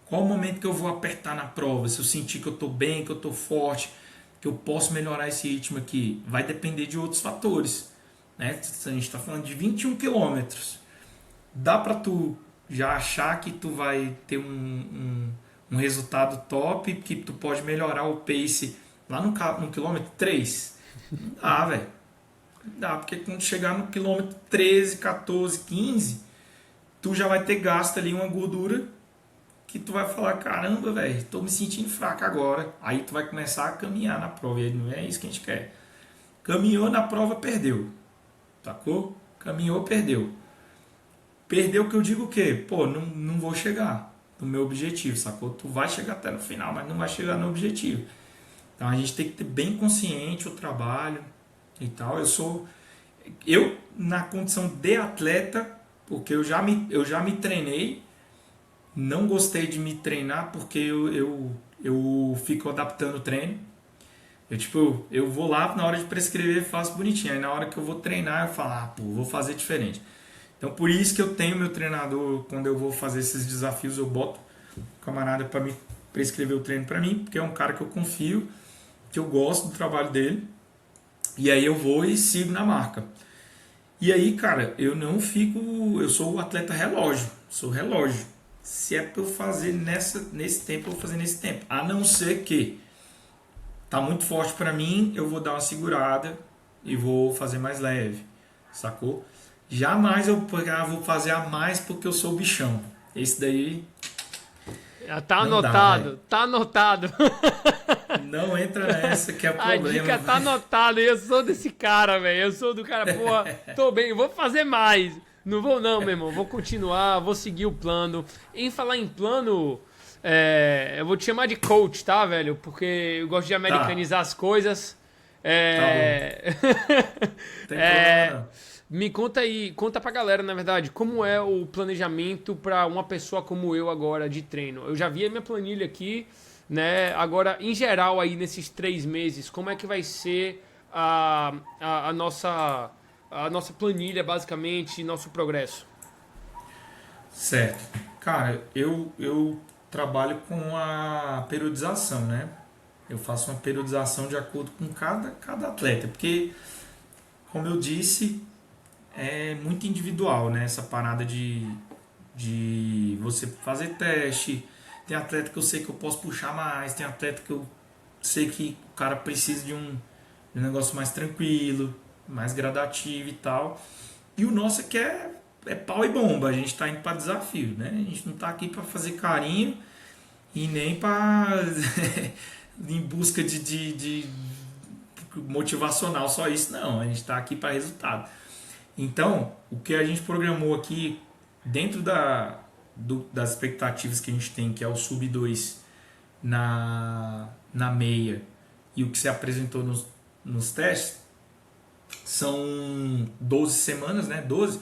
qual o momento que eu vou apertar na prova? Se eu sentir que eu tô bem, que eu tô forte, que eu posso melhorar esse ritmo aqui, vai depender de outros fatores, né? A gente tá falando de 21 quilômetros. Dá pra tu já achar que tu vai ter um resultado top, que tu pode melhorar o pace lá no quilômetro 3? Não dá, velho. Não dá, porque quando chegar no quilômetro 13, 14, 15, tu já vai ter gasto ali uma gordura que tu vai falar, caramba, velho, tô me sentindo fraco agora. Aí tu vai começar a caminhar na prova, e não é isso que a gente quer. Caminhou na prova, perdeu. Sacou? Caminhou, perdeu. Perdeu que eu digo o quê? Pô, não vou chegar no meu objetivo, sacou? Tu vai chegar até no final, mas não vai chegar no objetivo. Então a gente tem que ter bem consciente o trabalho e tal. Eu na condição de atleta, porque eu já me treinei, não gostei de me treinar porque eu fico adaptando o treino. Eu vou lá na hora de prescrever, faço bonitinho. Aí na hora que eu vou treinar, eu falo, pô, vou fazer diferente. Então por isso que eu tenho meu treinador, quando eu vou fazer esses desafios, eu boto o camarada para me prescrever o treino para mim, porque é um cara que eu confio, que eu gosto do trabalho dele. E aí eu vou e sigo na marca. E aí, cara, eu sou o atleta relógio, sou relógio. Se é para eu fazer nesse tempo, eu vou fazer nesse tempo. A não ser que tá muito forte para mim, eu vou dar uma segurada e vou fazer mais leve, sacou? Jamais eu vou fazer a mais porque eu sou bichão. Esse daí Tá anotado, tá anotado. Não entra nessa que é o problema. A dica tá anotada, eu sou desse cara, velho. Eu sou do cara, pô, tô bem, vou fazer mais. Não vou não, meu irmão, vou continuar, vou seguir o plano. Em falar em plano, eu vou te chamar de coach, tá, velho? Porque eu gosto de americanizar as coisas. Tá bom. Tem problema não. Me conta aí, conta pra galera, na verdade, como é o planejamento pra uma pessoa como eu agora de treino. Eu já vi a minha planilha aqui, né? Agora, em geral, aí nesses 3 meses, como é que vai ser a nossa planilha, basicamente, nosso progresso? Certo. Cara, eu trabalho com a periodização, né? Eu faço uma periodização de acordo com cada atleta, porque, como eu disse, é muito individual, né? Essa parada de você fazer teste. Tem atleta que eu sei que eu posso puxar mais, tem atleta que eu sei que o cara precisa de um negócio mais tranquilo, mais gradativo e tal. E o nosso aqui é pau e bomba, a gente tá indo para desafio, né? A gente não tá aqui para fazer carinho e nem para em busca de motivacional, só isso não, a gente tá aqui para resultado. Então, o que a gente programou aqui dentro das expectativas que a gente tem, que é o sub 2 na meia e o que se apresentou nos testes, são 12 semanas, né? 12.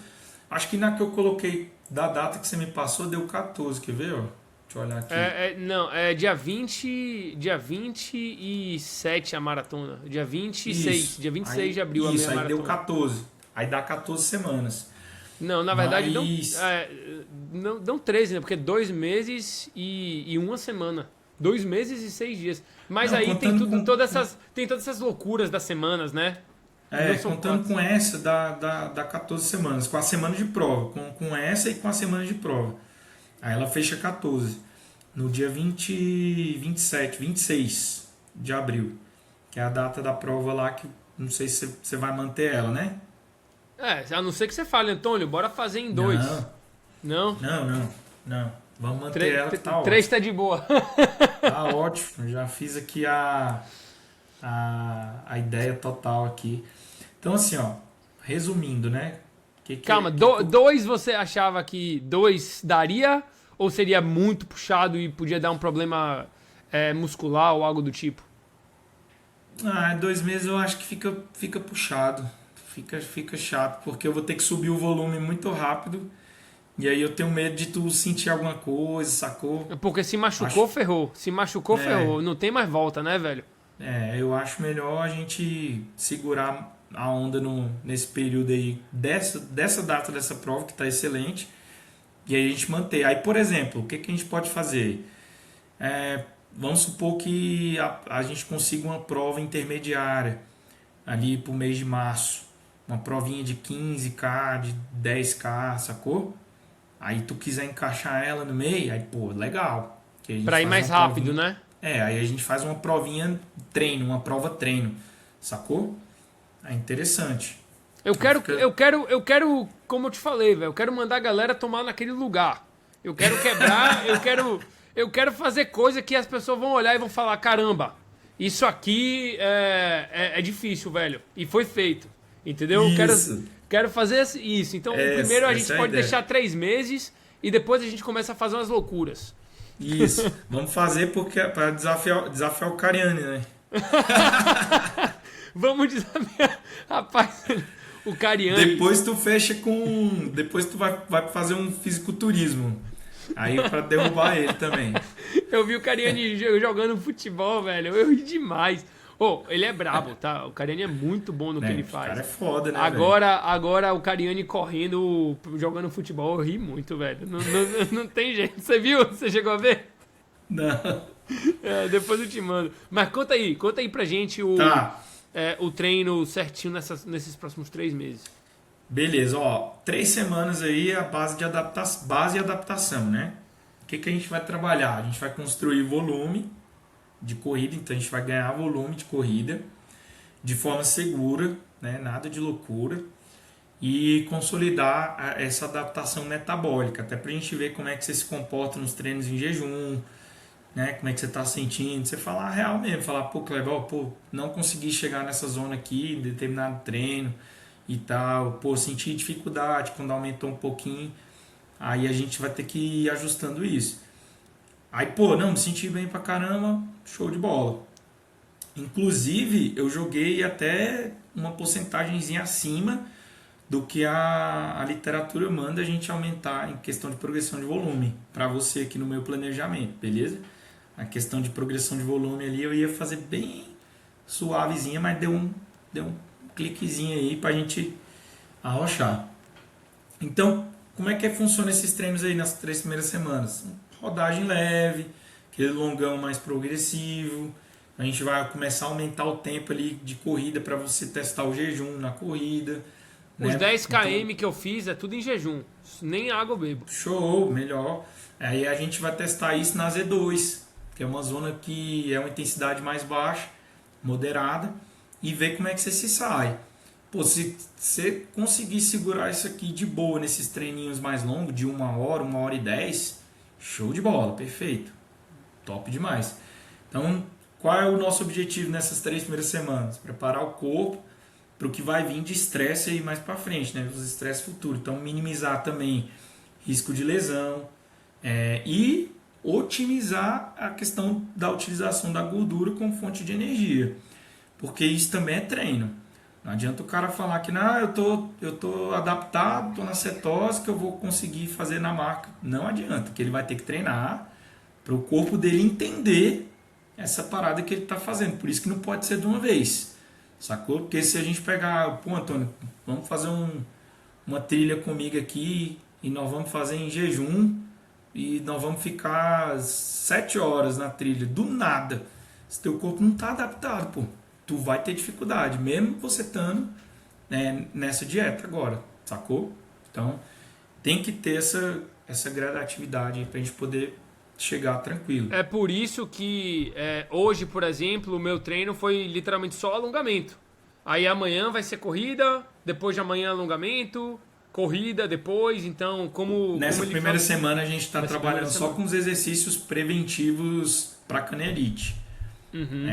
Acho que na que eu coloquei da data que você me passou deu 14, quer ver, ó? Deixa eu olhar aqui. Não, é dia 27 a maratona. Dia 26, Isso. dia 26 Aí, de abril a meia isso, aí maratona. deu 14. Aí dá 14 semanas. Não, na verdade Mas... não 13, né? Porque 2 meses e 1 semana. 2 meses e 6 dias. Mas Não, aí tem contando tudo, com- tem todas essas loucuras das semanas, né? É, Não são contando quantas? com essa, dá 14 semanas. Com a semana de prova. Com essa e com a semana de prova. Aí ela fecha 14. No dia 26 de abril. Que é a data da prova lá que não sei se você vai manter ela, né? A não ser que você fale, Antônio, bora fazer em 2. Não, Não? não. Vamos manter ela que tá ótimo. 3 tá de boa. Tá ótimo. Já fiz aqui a ideia total aqui. Então, assim, ó. Resumindo, né? Calma, 2 você achava que 2 daria? Ou seria muito puxado e podia dar um problema muscular ou algo do tipo? 2 meses eu acho que fica puxado. Fica chato, porque eu vou ter que subir o volume muito rápido. E aí eu tenho medo de tu sentir alguma coisa, sacou? Porque se machucou, ferrou. Se machucou, É. ferrou. Não tem mais volta, né, velho? Eu acho melhor a gente segurar a onda nesse período aí, dessa data dessa prova, que tá excelente. E aí a gente manter. Aí, por exemplo, o que a gente pode fazer? Vamos supor que a gente consiga uma prova intermediária ali pro mês de março. Uma provinha de 15K, de 10K, sacou? Aí tu quiser encaixar ela no meio, aí, pô, legal. Que a gente Pra ir faz mais uma rápido, provinha- né? Aí a gente faz uma provinha treino, uma prova treino, sacou? É interessante. Eu quero, como eu te falei, velho, eu quero mandar a galera tomar naquele lugar. Eu quero quebrar, eu quero fazer coisa que as pessoas vão olhar e vão falar, caramba, isso aqui é difícil, velho. E foi feito. Entendeu? Isso. Quero fazer isso. Então, primeiro a gente essa é a pode ideia. deixar 3 meses e depois a gente começa a fazer umas loucuras. Isso. Vamos fazer para desafiar o Cariani, né? Vamos desafiar. Rapaz, o Cariani. Depois tu vai fazer um fisiculturismo. Aí para derrubar ele também. Eu vi o Cariani jogando futebol, velho. Eu ri demais. Ele é brabo, tá? O Cariani é muito bom no que ele O faz. cara é foda, né? Agora o Cariani correndo, jogando futebol, eu ri muito, velho. Não tem jeito. Você viu? Você chegou a ver? Não. Depois eu te mando. Mas conta aí pra gente o treino certinho nesses próximos 3 meses. Beleza, 3 semanas aí a base e adaptação, né? O que a gente vai trabalhar? A gente vai construir volume de corrida, então a gente vai ganhar volume de corrida de forma segura, né? Nada de loucura, e consolidar essa adaptação metabólica, até pra gente ver como é que você se comporta nos treinos em jejum, né? Como é que você tá sentindo, você falar a real mesmo, falar, Cleber, não consegui chegar nessa zona aqui, em determinado treino e tal, senti dificuldade quando aumentou um pouquinho, aí a gente vai ter que ir ajustando isso. Aí, não, me senti bem pra caramba, show de bola. Inclusive, eu joguei até uma porcentagemzinha acima do que a literatura manda a gente aumentar em questão de progressão de volume, para você aqui no meu planejamento, beleza? A questão de progressão de volume ali eu ia fazer bem suavezinha, mas deu um cliquezinho aí pra gente arrochar. Então, como é que funciona esses treinos aí nas 3 primeiras semanas? Rodagem leve, aquele longão mais progressivo. A gente vai começar a aumentar o tempo ali de corrida para você testar o jejum na corrida. Os né? 10 km que eu fiz é tudo em jejum. Nem água eu bebo. Show, melhor. Aí a gente vai testar isso na Z2, que é uma zona que é uma intensidade mais baixa, moderada, e ver como é que você se sai. Se você conseguir segurar isso aqui de boa nesses treininhos mais longos, de 1 hora e 10, show de bola, perfeito. Top demais. Então, qual é o nosso objetivo nessas 3 primeiras semanas? Preparar o corpo para o que vai vir de estresse aí mais para frente, né? Os estresses futuros. Então, minimizar também risco de lesão e otimizar a questão da utilização da gordura como fonte de energia. Porque isso também é treino. Não adianta o cara falar que não, eu tô adaptado, tô na cetose, que eu vou conseguir fazer na marca. Não adianta, que ele vai ter que treinar para o corpo dele entender essa parada que ele está fazendo. Por isso que não pode ser de uma vez, sacou? Porque se a gente pegar, pô, Antônio, vamos fazer uma trilha comigo aqui e nós vamos fazer em jejum e nós vamos ficar 7 horas na trilha, do nada. Se teu corpo não está adaptado, pô, tu vai ter dificuldade, mesmo você estando, né, nessa dieta agora, sacou? Então, tem que ter essa gradatividade para a gente poder chegar tranquilo. É por isso que hoje, por exemplo, o meu treino foi literalmente só alongamento. Aí amanhã vai ser corrida, depois de amanhã alongamento, corrida depois, então como... Nessa como primeira semana a gente está trabalhando só semana. com os exercícios preventivos para canelite. Uhum.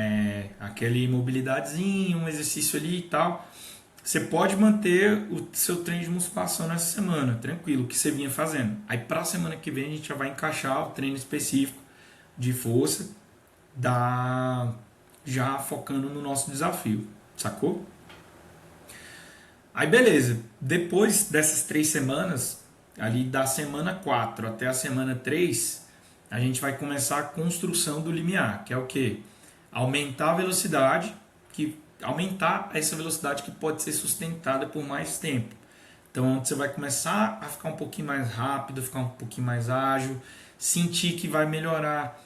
Aquele mobilidadezinho, um exercício ali e tal. Você pode manter o seu treino de musculação nessa semana, tranquilo, que você vinha fazendo. Aí para a semana que vem a gente já vai encaixar o treino específico de força, já focando no nosso desafio, sacou? Aí beleza, depois dessas 3 semanas, ali da semana 4 até a semana 3, a gente vai começar a construção do limiar, que é o quê? Aumentar a velocidade, aumentar essa velocidade que pode ser sustentada por mais tempo. Então você vai começar a ficar um pouquinho mais rápido, ficar um pouquinho mais ágil, sentir que vai melhorar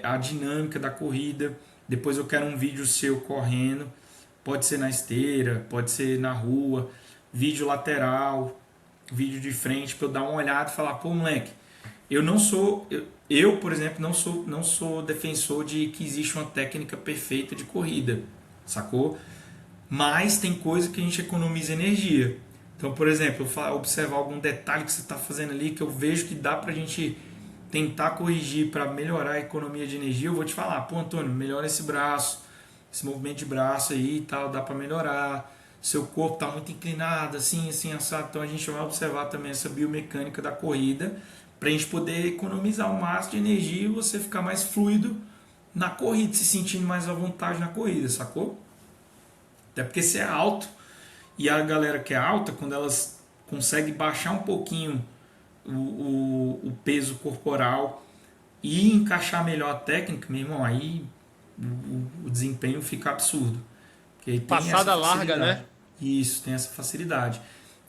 a dinâmica da corrida. Depois eu quero um vídeo seu correndo, pode ser na esteira, pode ser na rua, vídeo lateral, vídeo de frente, para eu dar uma olhada e falar, pô, moleque, eu, por exemplo, não sou defensor de que existe uma técnica perfeita de corrida, sacou? Mas tem coisa que a gente economiza energia. Então, por exemplo, eu observar algum detalhe que você está fazendo ali, que eu vejo que dá para a gente tentar corrigir para melhorar a economia de energia, eu vou te falar, pô, Antônio, melhora esse braço, esse movimento de braço aí e tal, dá para melhorar. Seu corpo está muito inclinado, assim, assado. Então a gente vai observar também essa biomecânica da corrida para a gente poder economizar o máximo de energia e você ficar mais fluido na corrida, se sentindo mais à vontade na corrida, sacou? Até porque você é alto e a galera que é alta, quando elas conseguem baixar um pouquinho o peso corporal e encaixar melhor a técnica, meu irmão, aí o desempenho fica absurdo. Porque tem Passada larga, né? Isso, tem essa facilidade.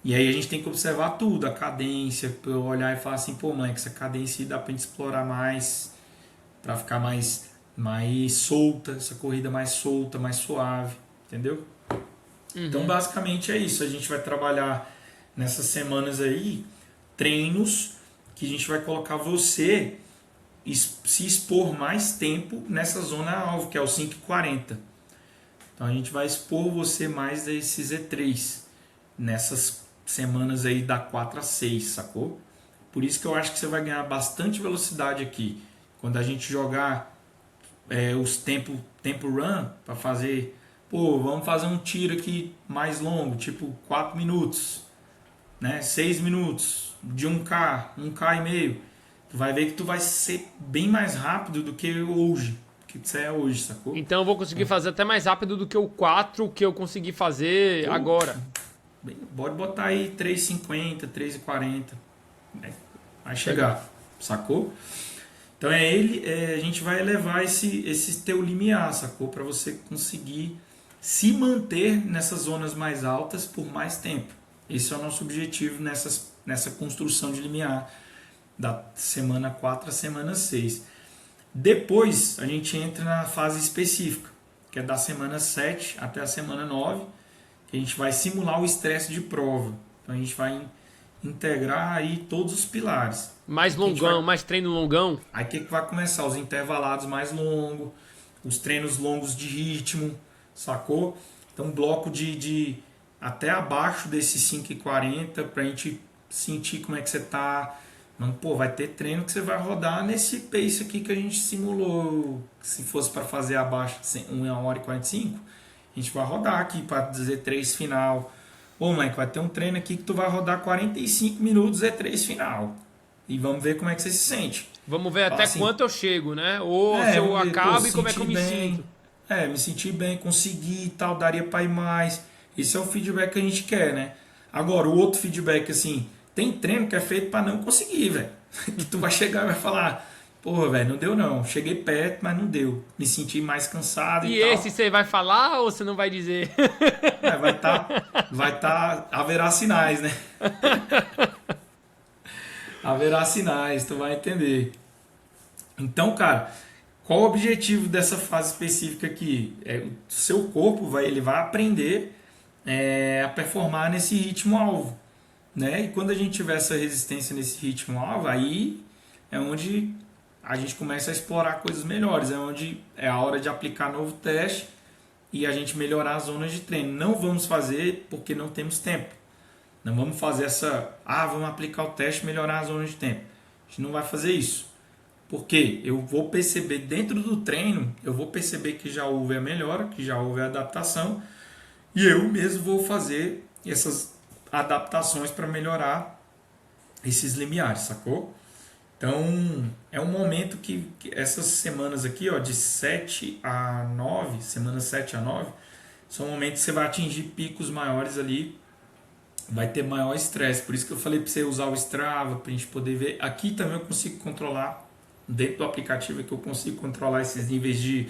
E aí a gente tem que observar tudo, a cadência, para eu olhar e falar assim, pô, moleque, essa cadência dá pra gente explorar mais, para ficar mais solta, essa corrida mais solta, mais suave, entendeu? Uhum. Então basicamente é isso, a gente vai trabalhar nessas semanas aí, treinos que a gente vai colocar você se expor mais tempo nessa zona alvo, que é o 5,40. Então a gente vai expor você mais desses E3 nessas semanas aí da 4 a 6, sacou? Por isso que eu acho que você vai ganhar bastante velocidade aqui. Quando a gente jogar os tempo run para fazer, pô, vamos fazer um tiro aqui mais longo, tipo 4 minutos, né? 6 minutos de 1K e meio. Tu vai ver que tu vai ser bem mais rápido do que hoje. Que você é hoje, sacou? Então eu vou conseguir fazer até mais rápido do que o 4 que eu consegui fazer agora. Pode botar aí 3,50, 3,40. Vai chegar, sacou? Então a gente vai elevar esse teu limiar, sacou? Para você conseguir se manter nessas zonas mais altas por mais tempo. Esse é o nosso objetivo nessa construção de limiar da semana 4 a semana 6. Depois a gente entra na fase específica, que é da semana 7 até a semana 9, que a gente vai simular o estresse de prova. Então a gente vai integrar aí todos os pilares. Mais longão, mais treino longão. Aí o que vai começar? Os intervalados mais longos, os treinos longos de ritmo, sacou? Então bloco de até abaixo desse 5,40 pra gente sentir como é que você tá. Mano, pô, vai ter treino que você vai rodar nesse pace aqui que a gente simulou. Se fosse para fazer abaixo de 1h45, a gente vai rodar aqui para dizer 3 final. Ô, Mike, vai ter um treino aqui que tu vai rodar 45 minutos E3 final. E vamos ver como é que você se sente. Vamos ver até assim, quanto eu chego, né? Ou se eu acabo e como é que eu me sinto. Me senti bem, consegui e tal, daria para ir mais. Esse é o feedback que a gente quer, né? Agora, o outro feedback, assim, tem treino que é feito para não conseguir, velho. Que tu vai chegar e vai falar, porra, velho, não deu não. Cheguei perto, mas não deu. Me senti mais cansado E e tal. esse você vai falar ou você não vai dizer? É, haverá sinais, né? Haverá sinais, tu vai entender. Então, cara, qual o objetivo dessa fase específica aqui? O seu corpo ele vai aprender a performar nesse ritmo-alvo, né? E quando a gente tiver essa resistência nesse ritmo-alvo, aí é onde a gente começa a explorar coisas melhores, é onde é a hora de aplicar novo teste e a gente melhorar as zonas de treino. Não vamos fazer porque não temos tempo. Não vamos fazer vamos aplicar o teste e melhorar as zonas de tempo. A gente não vai fazer isso. Porque eu vou perceber dentro do treino, eu vou perceber que já houve a melhora, que já houve a adaptação, e eu mesmo vou fazer essas adaptações para melhorar esses limiares, sacou? Então, é um momento que essas semanas aqui, ó, de 7 a 9, semanas 7 a 9, são momentos que você vai atingir picos maiores ali, vai ter maior estresse. Por isso que eu falei para você usar o Strava, para a gente poder ver. Aqui também eu consigo controlar, dentro do aplicativo que eu consigo controlar esses níveis de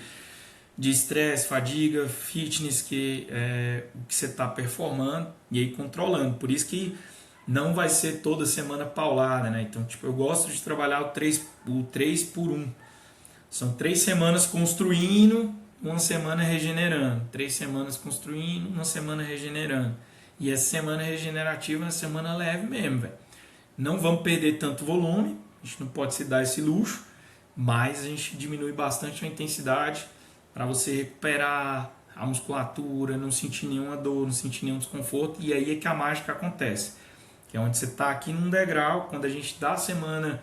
estresse, fadiga, fitness, que você está performando e aí controlando. Por isso que não vai ser toda semana paulada, né? Então, tipo, eu gosto de trabalhar o 3 por 1. São 3 semanas construindo, uma semana regenerando. 3 semanas construindo, uma semana regenerando. E essa semana regenerativa é uma semana leve mesmo, velho. Não vamos perder tanto volume, a gente não pode se dar esse luxo, mas a gente diminui bastante a intensidade para você recuperar a musculatura, não sentir nenhuma dor, não sentir nenhum desconforto. E aí é que a mágica acontece, que é onde você está aqui num degrau, quando a gente dá a semana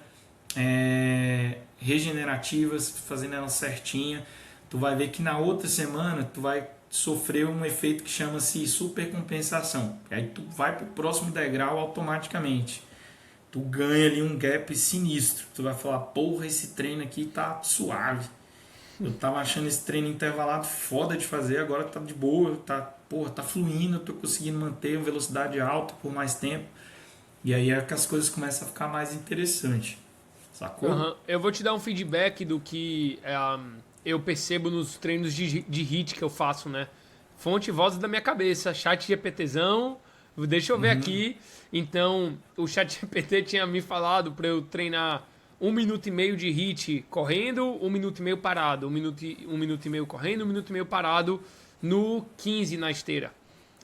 regenerativa, fazendo ela certinha, tu vai ver que na outra semana tu vai sofrer um efeito que chama-se supercompensação. Aí tu vai para o próximo degrau automaticamente. Tu ganha ali um gap sinistro. Tu vai falar, porra, esse treino aqui tá suave. Eu tava achando esse treino intervalado foda de fazer, agora tá de boa, tá fluindo, eu tô conseguindo manter uma velocidade alta por mais tempo. E aí é que as coisas começam a ficar mais interessantes. Sacou? Uhum. Eu vou te dar um feedback do que eu percebo nos treinos de HIIT que eu faço, né? Fonte voz da minha cabeça, chat GPTzão, deixa eu ver aqui. Então, o chat GPT tinha me falado para eu treinar 1 minuto e meio de HIIT correndo, 1 minuto e meio parado, 1 minuto e meio correndo, 1 minuto e meio parado no 15 na esteira.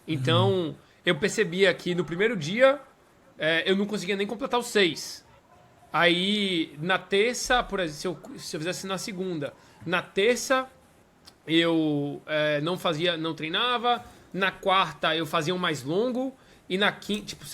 Então, eu percebia que no primeiro dia eu não conseguia nem completar os 6. Aí, na terça, por exemplo, se eu fizesse na segunda, na terça eu não treinava, na quarta eu fazia um mais longo, e na quinta, tipo,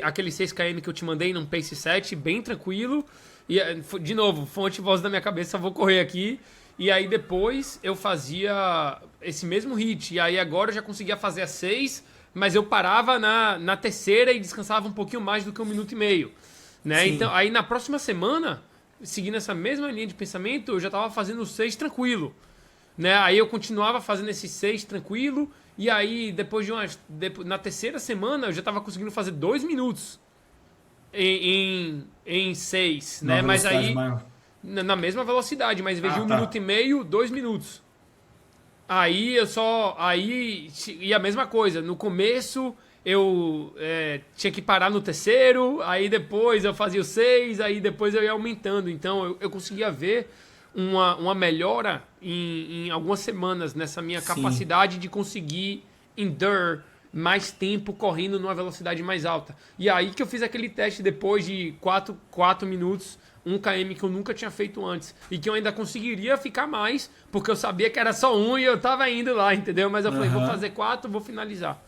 aquele 6 km que eu te mandei num pace 7, bem tranquilo, e de novo, fonte voz da minha cabeça, vou correr aqui, e aí depois eu fazia esse mesmo HIIT, e aí agora eu já conseguia fazer a 6, mas eu parava na terceira e descansava um pouquinho mais do que 1 minuto e meio. Né? Então, aí na próxima semana, seguindo essa mesma linha de pensamento, eu já estava fazendo os 6 tranquilo. Né? Aí eu continuava fazendo esses 6 tranquilo, e aí na terceira semana eu já estava conseguindo fazer 2 minutos em 6. Né? Mas aí, na mesma velocidade, mas em vez de 1 minuto e meio, 2 minutos. Aí e a mesma coisa, no começo eu tinha que parar no terceiro, aí depois eu fazia o 6, aí depois eu ia aumentando. Então eu conseguia ver uma melhora em algumas semanas nessa minha capacidade de conseguir endure mais tempo correndo numa velocidade mais alta. E aí que eu fiz aquele teste depois de 4 minutos, 1 km que eu nunca tinha feito antes. E que eu ainda conseguiria ficar mais, porque eu sabia que era só 1 e eu tava indo lá, entendeu? Mas eu falei, vou fazer 4, vou finalizar.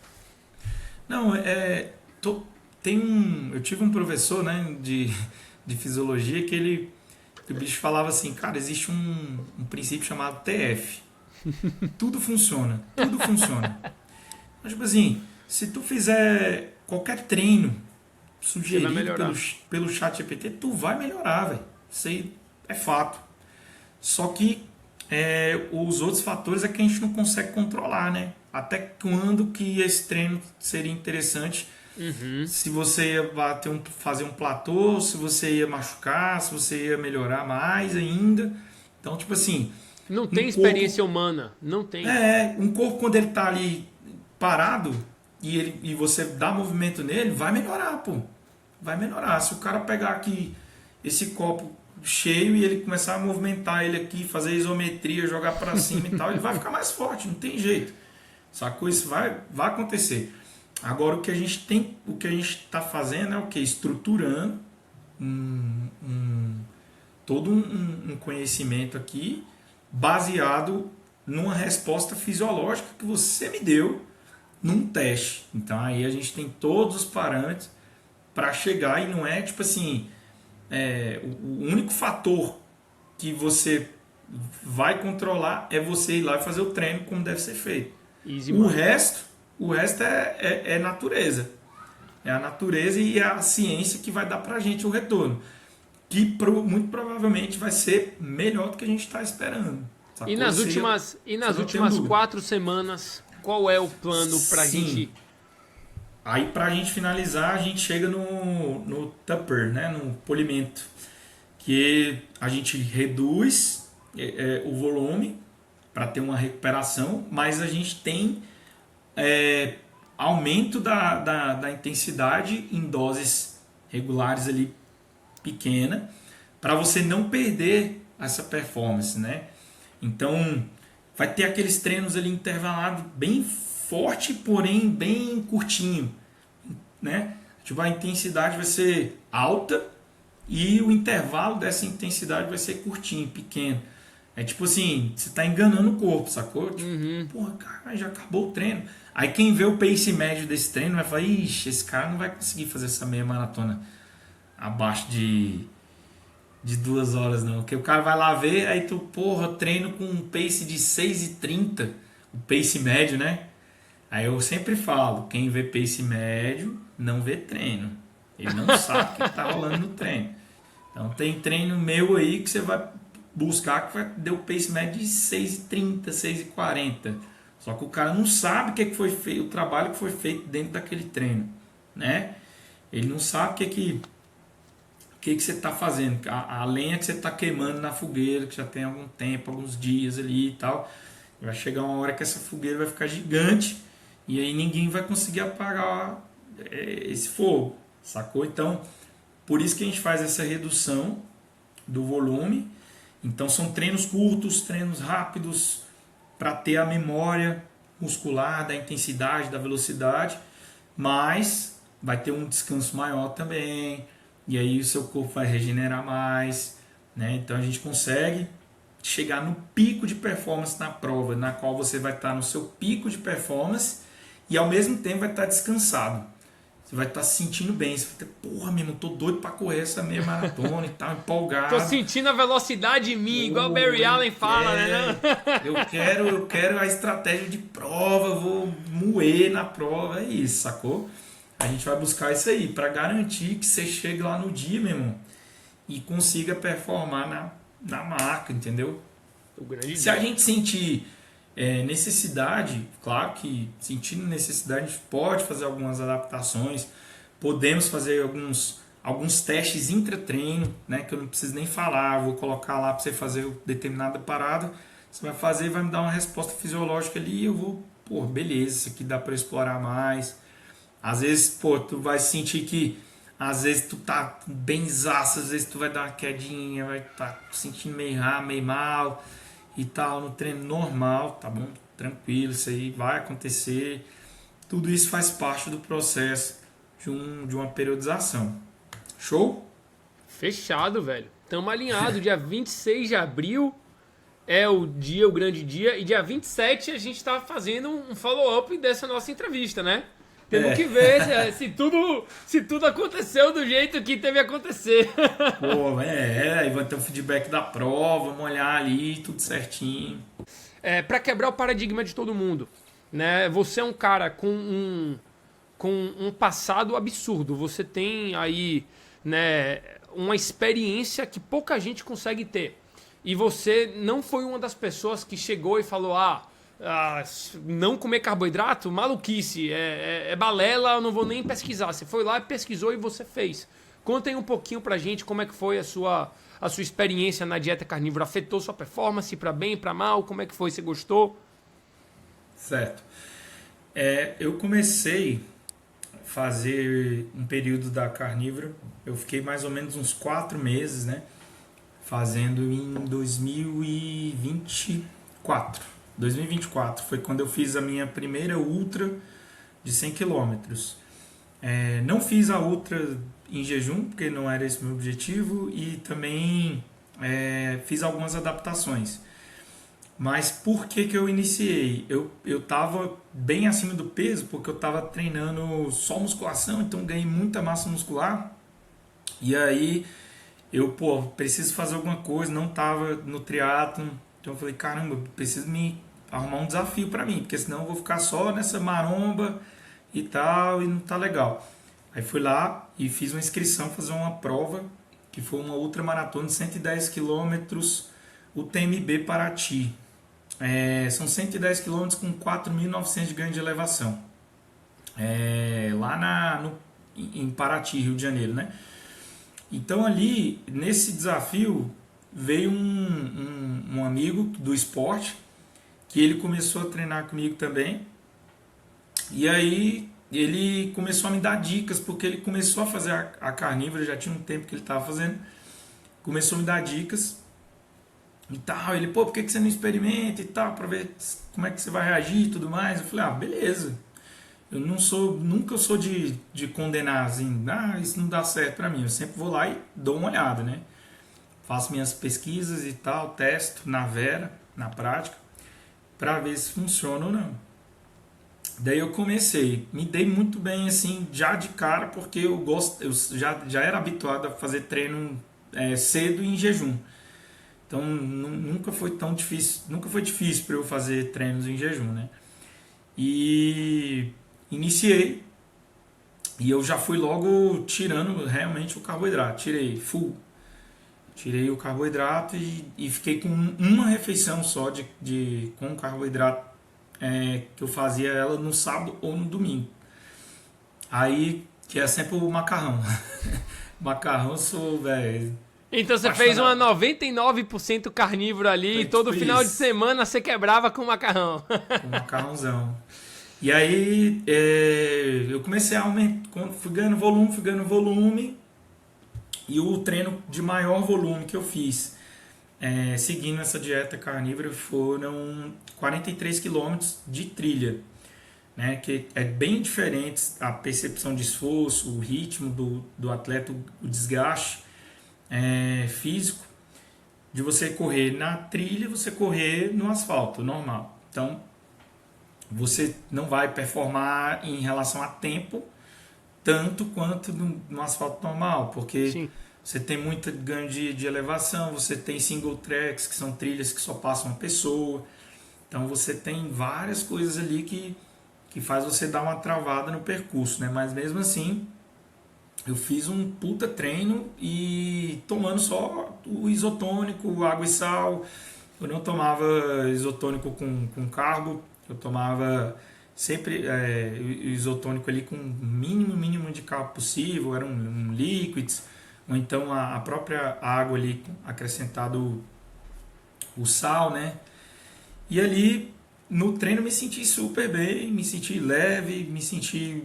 Não, eu tive um professor, né, de fisiologia que o bicho falava assim, cara, existe um princípio chamado TF. Tudo funciona. Mas, tipo assim, se tu fizer qualquer treino sugerido pelo chat GPT, tu vai melhorar, velho. Isso aí é fato. Só que os outros fatores é que a gente não consegue controlar, né? Até quando que esse treino seria interessante, se você ia fazer um platô, se você ia machucar, se você ia melhorar mais ainda. Então, tipo assim... Não tem experiência humana, não tem. Um corpo quando ele tá ali parado e você dá movimento nele, vai melhorar, pô. Vai melhorar. Se o cara pegar aqui esse copo cheio e ele começar a movimentar ele aqui, fazer isometria, jogar para cima e tal, ele vai ficar mais forte, não tem jeito. Sacou? Isso vai acontecer. Agora o que a gente está fazendo é o que? Estruturando todo um conhecimento aqui baseado numa resposta fisiológica que você me deu num teste. Então aí a gente tem todos os parâmetros para chegar e não é tipo assim, o único fator que você vai controlar é você ir lá e fazer o treino como deve ser feito. O resto é natureza. É a natureza e a ciência que vai dar pra gente o retorno. Que muito provavelmente vai ser melhor do que a gente está esperando. Sacou? E nas últimas 4 semanas, qual é o plano pra gente? Aí pra gente finalizar, a gente chega no tupper, né? No polimento. Que a gente reduz o volume para ter uma recuperação, mas a gente tem aumento da intensidade em doses regulares ali pequena, para você não perder essa performance, né? Então vai ter aqueles treinos ali intervalados bem forte, porém bem curtinho, né? Tipo, a intensidade vai ser alta e o intervalo dessa intensidade vai ser curtinho, pequeno. É tipo assim, você tá enganando o corpo, sacou? Tipo, porra, cara, já acabou o treino. Aí quem vê o pace médio desse treino vai falar, ixi, esse cara não vai conseguir fazer essa meia maratona abaixo de 2 horas não. Porque o cara vai lá ver, aí tu, porra, treino com um pace de 6:30, o pace médio, né? Aí eu sempre falo, quem vê pace médio não vê treino. Ele não sabe o que tá rolando no treino. Então tem treino meu aí que você vai buscar que vai dar o pace médio de 6:30, 6:40. Só que o cara não sabe o que foi feito, o trabalho que foi feito dentro daquele treino, né? Ele não sabe o que você está fazendo, a lenha que você está queimando na fogueira, que já tem algum tempo, alguns dias ali e tal. Vai chegar uma hora que essa fogueira vai ficar gigante e aí ninguém vai conseguir apagar esse fogo, sacou? Então, por isso que a gente faz essa redução do volume. Então são treinos curtos, treinos rápidos, para ter a memória muscular da intensidade, da velocidade, mas vai ter um descanso maior também, e aí o seu corpo vai regenerar mais, né? Então a gente consegue chegar no pico de performance na prova, na qual você vai estar no seu pico de performance e ao mesmo tempo vai estar descansado. Você vai estar se sentindo bem. Você vai ter, porra, mesmo, tô doido pra correr essa meia maratona e tal, empolgado. Tô sentindo a velocidade em mim, igual o Barry Allen fala, né? Eu quero a estratégia de prova, vou moer na prova, é isso, sacou? A gente vai buscar isso aí, pra garantir que você chegue lá no dia, meu irmão, e consiga performar na marca, entendeu? Se a gente sentir necessidade, claro que sentindo necessidade a gente pode fazer algumas adaptações, podemos fazer alguns testes intra-treino, né, que eu não preciso nem falar, vou colocar lá para você fazer determinada parada, você vai fazer e vai me dar uma resposta fisiológica ali e eu vou, pô, beleza, isso aqui dá para explorar mais. Às vezes, pô, tu vai sentir que às vezes tu tá bem zaço, às vezes tu vai dar uma quedinha, vai estar sentindo meio mal e tal, no treino normal, tá bom? Tranquilo, isso aí vai acontecer. Tudo isso faz parte do processo de uma periodização. Show? Fechado, velho. Tamo alinhado. Dia 26 de abril é o grande dia. E dia 27 a gente tá fazendo um follow-up dessa nossa entrevista, né? Temos que ver se tudo aconteceu do jeito que teve que acontecer. Pô, aí vai ter o feedback da prova, vamos olhar ali, tudo certinho. Para quebrar o paradigma de todo mundo, né? Você é um cara com um passado absurdo. Você tem aí, né, uma experiência que pouca gente consegue ter. e você não foi uma das pessoas que chegou e falou, não comer carboidrato, maluquice, é balela, eu não vou nem pesquisar. Você foi lá, pesquisou e você fez. Conta aí um pouquinho pra gente como é que foi a sua experiência na dieta carnívora. Afetou sua performance pra bem, pra mal? Como é que foi? Você gostou? Certo. Eu comecei a fazer um período da carnívora. Eu fiquei mais ou menos uns 4 meses, né? Fazendo em 2024. 2024 foi quando eu fiz a minha primeira ultra de 100 quilômetros. Não fiz a ultra em jejum, porque não era esse o meu objetivo, e também fiz algumas adaptações. Mas por que eu iniciei? Eu estava bem acima do peso, porque eu estava treinando só musculação, então ganhei muita massa muscular. E aí eu, preciso fazer alguma coisa, não estava no triatlon. Então eu falei, caramba, preciso me arrumar um desafio para mim, porque senão eu vou ficar só nessa maromba e tal, e não tá legal. Aí fui lá e fiz uma inscrição, fazer uma prova, que foi uma ultramaratona de 110 quilômetros, UTMB Paraty. São 110 km com 4.900 de ganho de elevação. Lá em Paraty, Rio de Janeiro, né? Então ali, nesse desafio, veio um amigo do esporte, que ele começou a treinar comigo também. E aí ele começou a me dar dicas, porque ele começou a fazer a carnívora, já tinha um tempo que ele estava fazendo. Começou a me dar dicas e tal. Ele, por que você não experimenta e tal, para ver como é que você vai reagir e tudo mais. Eu falei, beleza. Eu nunca sou de condenar assim, isso não dá certo para mim. Eu sempre vou lá e dou uma olhada, né? Faço minhas pesquisas e tal, testo na vera, na prática, para ver se funciona ou não. Daí eu comecei, me dei muito bem assim, já de cara, porque eu já era habituado a fazer treino cedo e em jejum. Então nunca foi tão difícil, nunca foi difícil para eu fazer treinos em jejum, né? E iniciei, e eu já fui logo tirando realmente o carboidrato, tirei o carboidrato e fiquei com uma refeição só com carboidrato, que eu fazia ela no sábado ou no domingo. Aí, que é sempre o macarrão. Macarrão eu sou, velho. Então você fez uma 99% carnívoro ali e todo final de semana você quebrava com macarrão. Com macarrãozão. E aí eu comecei a aumentar, fui ganhando volume, e o treino de maior volume que eu fiz, seguindo essa dieta carnívora, foram 43 km de trilha, né? Que é bem diferente a percepção de esforço, o ritmo do atleta, o desgaste físico, de você correr na trilha e você correr no asfalto normal. Então você não vai performar em relação a tempo tanto quanto no asfalto normal, porque sim, você tem muito ganho de elevação, você tem single tracks, que são trilhas que só passam uma pessoa, então você tem várias coisas ali que faz você dar uma travada no percurso, né? Mas mesmo assim, eu fiz um puta treino e tomando só o isotônico, água e sal. Eu não tomava isotônico com carbo, eu tomava sempre o isotônico ali com o mínimo de carbo possível, era um líquids, ou então a própria água ali acrescentado o sal, né? E ali no treino me senti super bem, me senti leve, me senti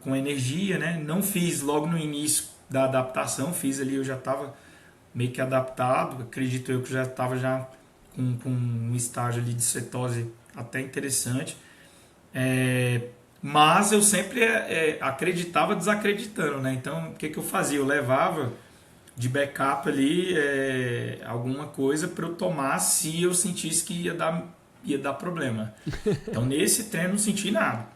com energia, né? Não fiz logo no início da adaptação, fiz ali, eu já estava meio que adaptado, acredito eu que já estava já com um estágio ali de cetose até interessante, mas eu sempre acreditava desacreditando, né? Então o que eu fazia? Eu levava de backup ali alguma coisa para eu tomar se eu sentisse que ia dar problema. Então nesse treino não senti nada.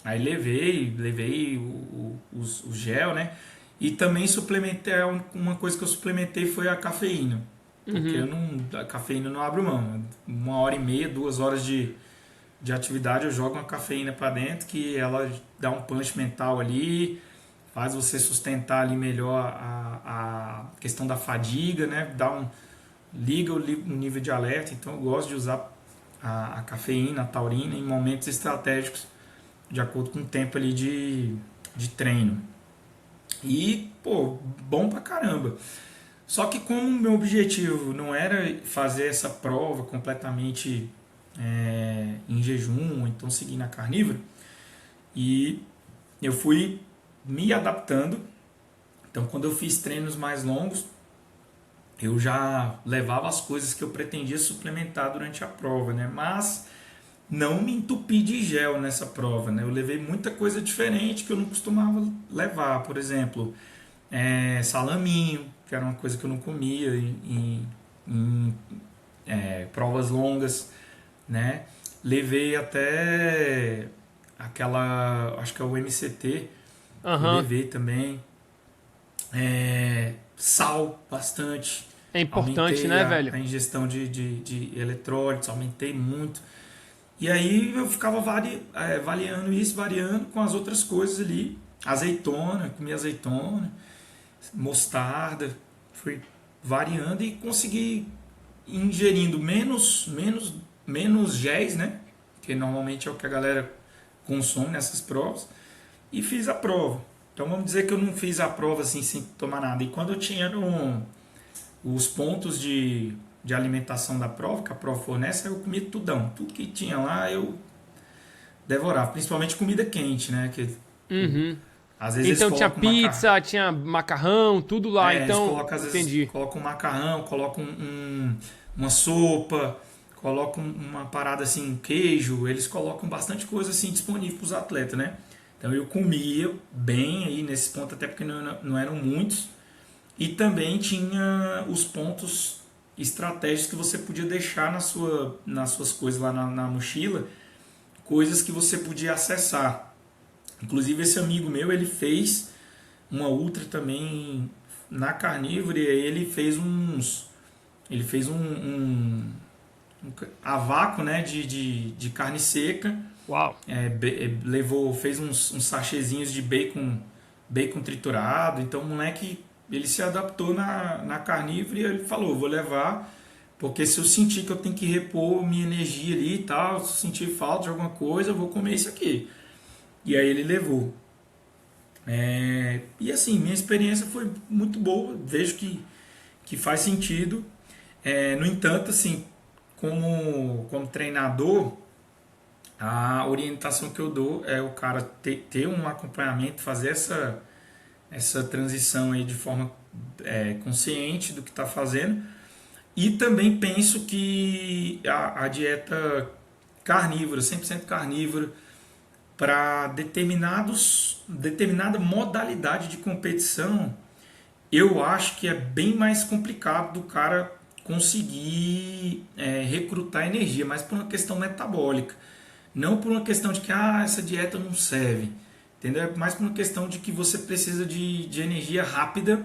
Aí levei o gel, né? E também suplementei, uma coisa que eu suplementei foi a cafeína. Porque a cafeína não abre mão. 1h30, 2 horas de atividade eu jogo uma cafeína para dentro, que ela dá um punch mental ali, faz você sustentar ali melhor a questão da fadiga, né? Dá liga o nível de alerta, então eu gosto de usar a cafeína, a taurina em momentos estratégicos, de acordo com o tempo ali de treino. E, pô, bom pra caramba. Só que como o meu objetivo não era fazer essa prova completamente em jejum, então seguir na carnívora, e eu fui me adaptando. Então quando eu fiz treinos mais longos, eu já levava as coisas que eu pretendia suplementar durante a prova, né? Mas não me entupi de gel nessa prova, né? Eu levei muita coisa diferente que eu não costumava levar. Por exemplo, salaminho, que era uma coisa que eu não comia em provas longas, né? Levei até aquela, acho que é o MCT, eu levei também. Sal, bastante. É importante, Aumentei né, velho? a ingestão de eletrólitos, aumentei muito. E aí eu ficava variando com as outras coisas ali. Azeitona, comia azeitona, mostarda. Fui variando e consegui ingerindo menos géis, né? Que normalmente é o que a galera consome nessas provas. E fiz a prova. Então vamos dizer que eu não fiz a prova assim sem tomar nada. E quando eu tinha os pontos de alimentação da prova, que a prova fornece, eu comia tudão. Tudo que tinha lá eu devorava. Principalmente comida quente, né? Que, às vezes Então eles tinha colocam pizza, tinha macarrão, tudo lá. Então, eles colocam, às vezes, entendi. colocam um macarrão, colocam uma sopa, colocam uma parada assim, um queijo. Eles colocam bastante coisa assim disponível para os atletas, né? Então eu comia bem aí nesse ponto, até porque não eram muitos. E também tinha os pontos estratégicos que você podia deixar nas suas coisas lá na mochila, coisas que você podia acessar. Inclusive esse amigo meu, ele fez uma ultra também na carnívora, e aí ele fez um a vácuo, né, de carne seca. Uau. Fez uns sachêzinhos de bacon triturado. Então o moleque, ele se adaptou na carnívora e ele falou, vou levar, porque se eu sentir que eu tenho que repor minha energia ali e tal, se eu sentir falta de alguma coisa, eu vou comer isso aqui. E aí ele levou. E assim, minha experiência foi muito boa, vejo que faz sentido. No entanto, assim, como treinador, a orientação que eu dou é o cara ter um acompanhamento, fazer essa transição aí de forma consciente do que está fazendo. E também penso que a dieta carnívora, 100% carnívora, para determinada modalidade de competição, eu acho que é bem mais complicado do cara conseguir recrutar energia, mas por uma questão metabólica. Não por uma questão de que essa dieta não serve, entendeu? É mais por uma questão de que você precisa de energia rápida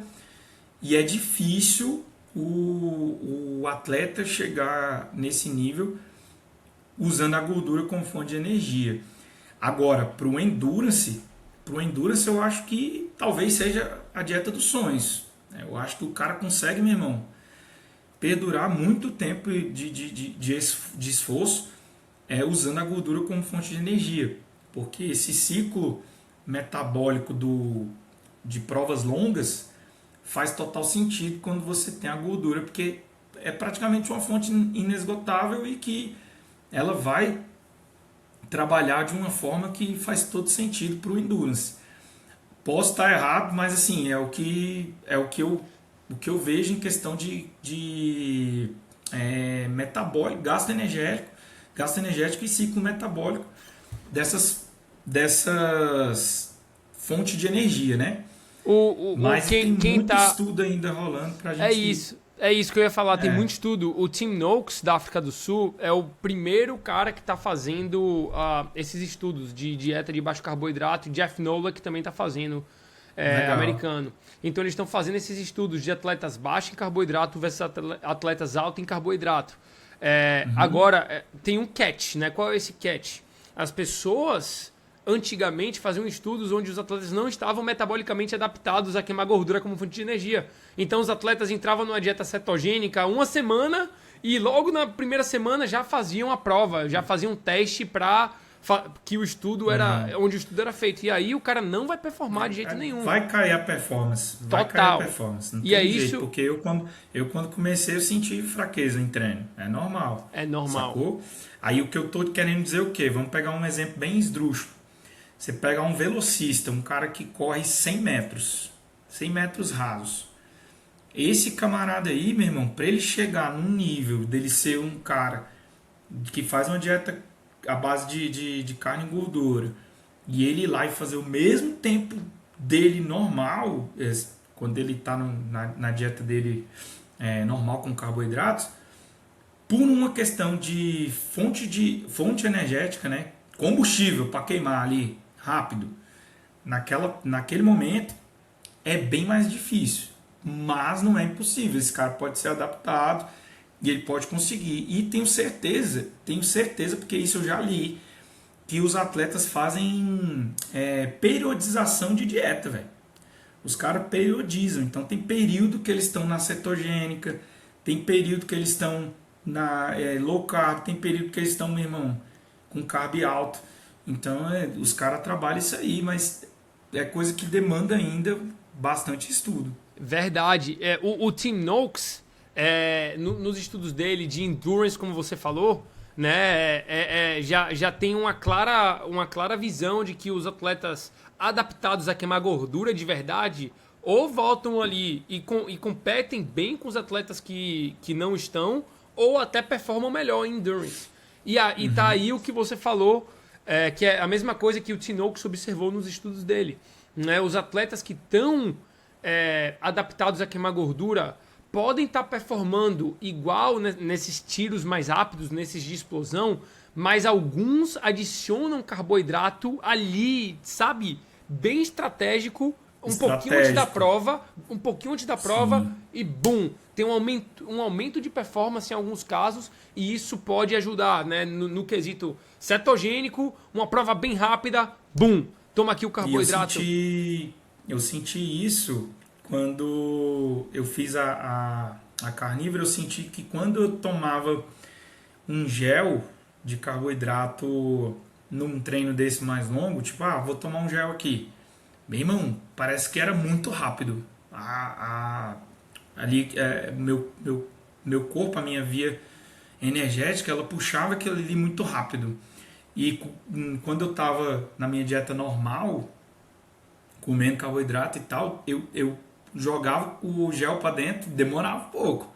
e é difícil o atleta chegar nesse nível usando a gordura como fonte de energia. Agora, para o endurance eu acho que talvez seja a dieta dos sonhos. Eu acho que o cara consegue, meu irmão, perdurar muito tempo de esforço usando a gordura como fonte de energia, porque esse ciclo metabólico de provas longas faz total sentido quando você tem a gordura, porque é praticamente uma fonte inesgotável e que ela vai trabalhar de uma forma que faz todo sentido para o endurance. Posso estar errado, mas assim, é o que eu vejo em questão de metabólico, gasto energético e ciclo metabólico dessas fontes de energia, né? Mas tem muito estudo ainda rolando pra gente... É isso que eu ia falar, tem muito estudo. O Tim Noakes, da África do Sul, é o primeiro cara que está fazendo esses estudos de dieta de baixo carboidrato. Jeff Nola, que também está fazendo, americano. Então eles estão fazendo esses estudos de atletas baixos em carboidrato versus atletas altos em carboidrato. Agora, tem um catch, né? Qual é esse catch? As pessoas antigamente faziam estudos onde os atletas não estavam metabolicamente adaptados a queimar gordura como fonte de energia. Então os atletas entravam numa dieta cetogênica uma semana e logo na primeira semana já faziam a prova, já faziam um teste para que o estudo era onde o estudo era feito. E aí o cara não vai performar de jeito nenhum. Vai cair a performance. Total. Vai cair a performance. Não E tem é jeito, isso. porque eu quando comecei eu senti fraqueza em treino. É normal. É normal. Sacou? Aí o que eu tô querendo dizer é o quê? Vamos pegar um exemplo bem esdrúxulo. Você pega um velocista, um cara que corre 100 metros. 100 metros rasos. Esse camarada aí, meu irmão, para ele chegar num nível dele ser um cara que faz uma dieta à base de carne e gordura, e ele ir lá e fazer o mesmo tempo dele normal, quando ele está na dieta dele normal com carboidratos, por uma questão de fonte energética, né? Combustível para queimar ali rápido, naquele momento é bem mais difícil, mas não é impossível. Esse cara pode ser adaptado e ele pode conseguir. E tenho certeza, porque isso eu já li, que os atletas fazem periodização de dieta, velho. Os caras periodizam. Então tem período que eles estão na cetogênica, tem período que eles estão na low carb, tem período que eles estão, meu irmão, com carb alto. Então os caras trabalham isso aí, mas é coisa que demanda ainda bastante estudo. Verdade. O Tim Noakes, nos estudos dele de endurance, como você falou, né, já tem uma clara visão de que os atletas adaptados a queimar gordura de verdade ou voltam ali e competem bem com os atletas que não estão, ou até performam melhor em endurance. E tá aí o que você falou, que é a mesma coisa que o Tim Noakes observou nos estudos dele. Né? Os atletas que estão adaptados a queimar gordura podem estar performando igual nesses tiros mais rápidos, nesses de explosão, mas alguns adicionam carboidrato ali, sabe? Bem estratégico, pouquinho antes da prova, Sim. E bum, tem um aumento de performance em alguns casos, e isso pode ajudar, né? No quesito cetogênico, uma prova bem rápida, bum, toma aqui o carboidrato. E eu senti isso quando eu fiz a carnívora. Eu senti que quando eu tomava um gel de carboidrato num treino desse mais longo, tipo, vou tomar um gel aqui. Meu irmão, parece que era muito rápido. Ali, meu corpo, a minha via energética, ela puxava aquilo ali muito rápido. E quando eu tava na minha dieta normal, comendo carboidrato e tal, eu jogava o gel para dentro, demorava um pouco.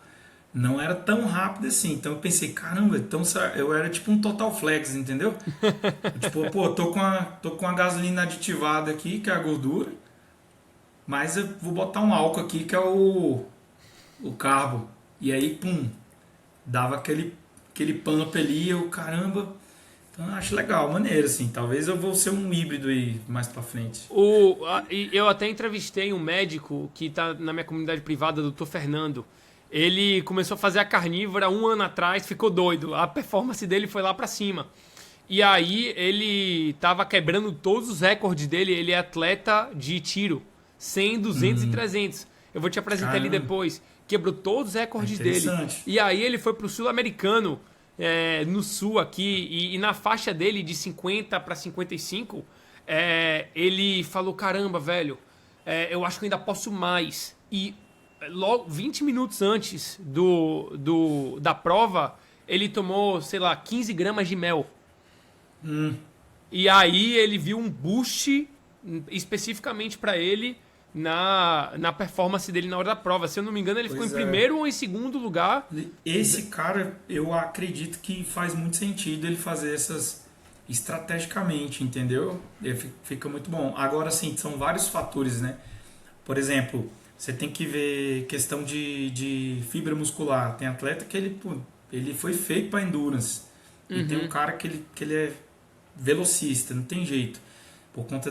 Não era tão rápido assim. Então eu pensei, caramba, então eu era tipo um total flex, entendeu? Tipo, tô com a gasolina aditivada aqui, que é a gordura, mas eu vou botar um álcool aqui, que é o carbo. E aí, pum, dava aquele pump ali, eu, caramba. Então eu acho legal, maneiro, assim. Talvez eu vou ser um híbrido aí mais pra frente. Eu até entrevistei um médico que tá na minha comunidade privada, Dr. Fernando. Ele começou a fazer a carnívora 1 ano atrás, ficou doido. A performance dele foi lá pra cima. E aí ele tava quebrando todos os recordes dele. Ele é atleta de tiro, 100, 200 e 300. Eu vou te apresentar ele depois. Quebrou todos os recordes dele. E aí ele foi pro sul-americano, no sul aqui, e na faixa dele de 50 para 55, ele falou, caramba, velho, eu acho que eu ainda posso mais. E logo 20 minutos antes da prova, ele tomou, sei lá, 15 gramas de mel. E aí ele viu um boost especificamente para ele na performance dele na hora da prova. Se eu não me engano, ele ficou em primeiro ou em segundo lugar. Esse cara, eu acredito que faz muito sentido ele fazer essas estrategicamente, entendeu? Fica muito bom. Agora, sim, são vários fatores, né? Por exemplo, você tem que ver questão de fibra muscular. Tem atleta que ele foi feito para endurance. E tem um cara que ele é velocista, não tem jeito. Por conta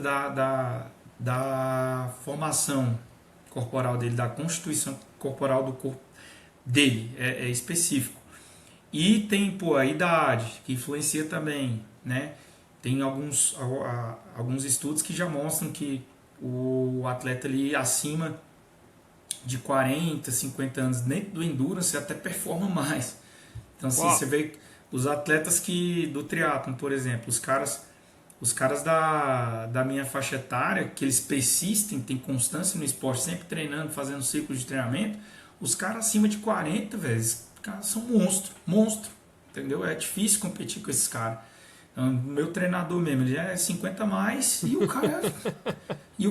da formação corporal dele, da constituição corporal do corpo dele, é específico. E tem a idade, que influencia também, né? Tem alguns estudos que já mostram que o atleta ali acima de 40, 50 anos dentro do endurance até performa mais. Então assim, você vê os atletas do triatlon, por exemplo, os caras da minha faixa etária, que eles persistem, têm constância no esporte, sempre treinando, fazendo ciclos de treinamento, os caras acima de 40, velho, os caras são monstro, entendeu? É difícil competir com esses caras. Então, meu treinador mesmo, ele já é 50 a mais e o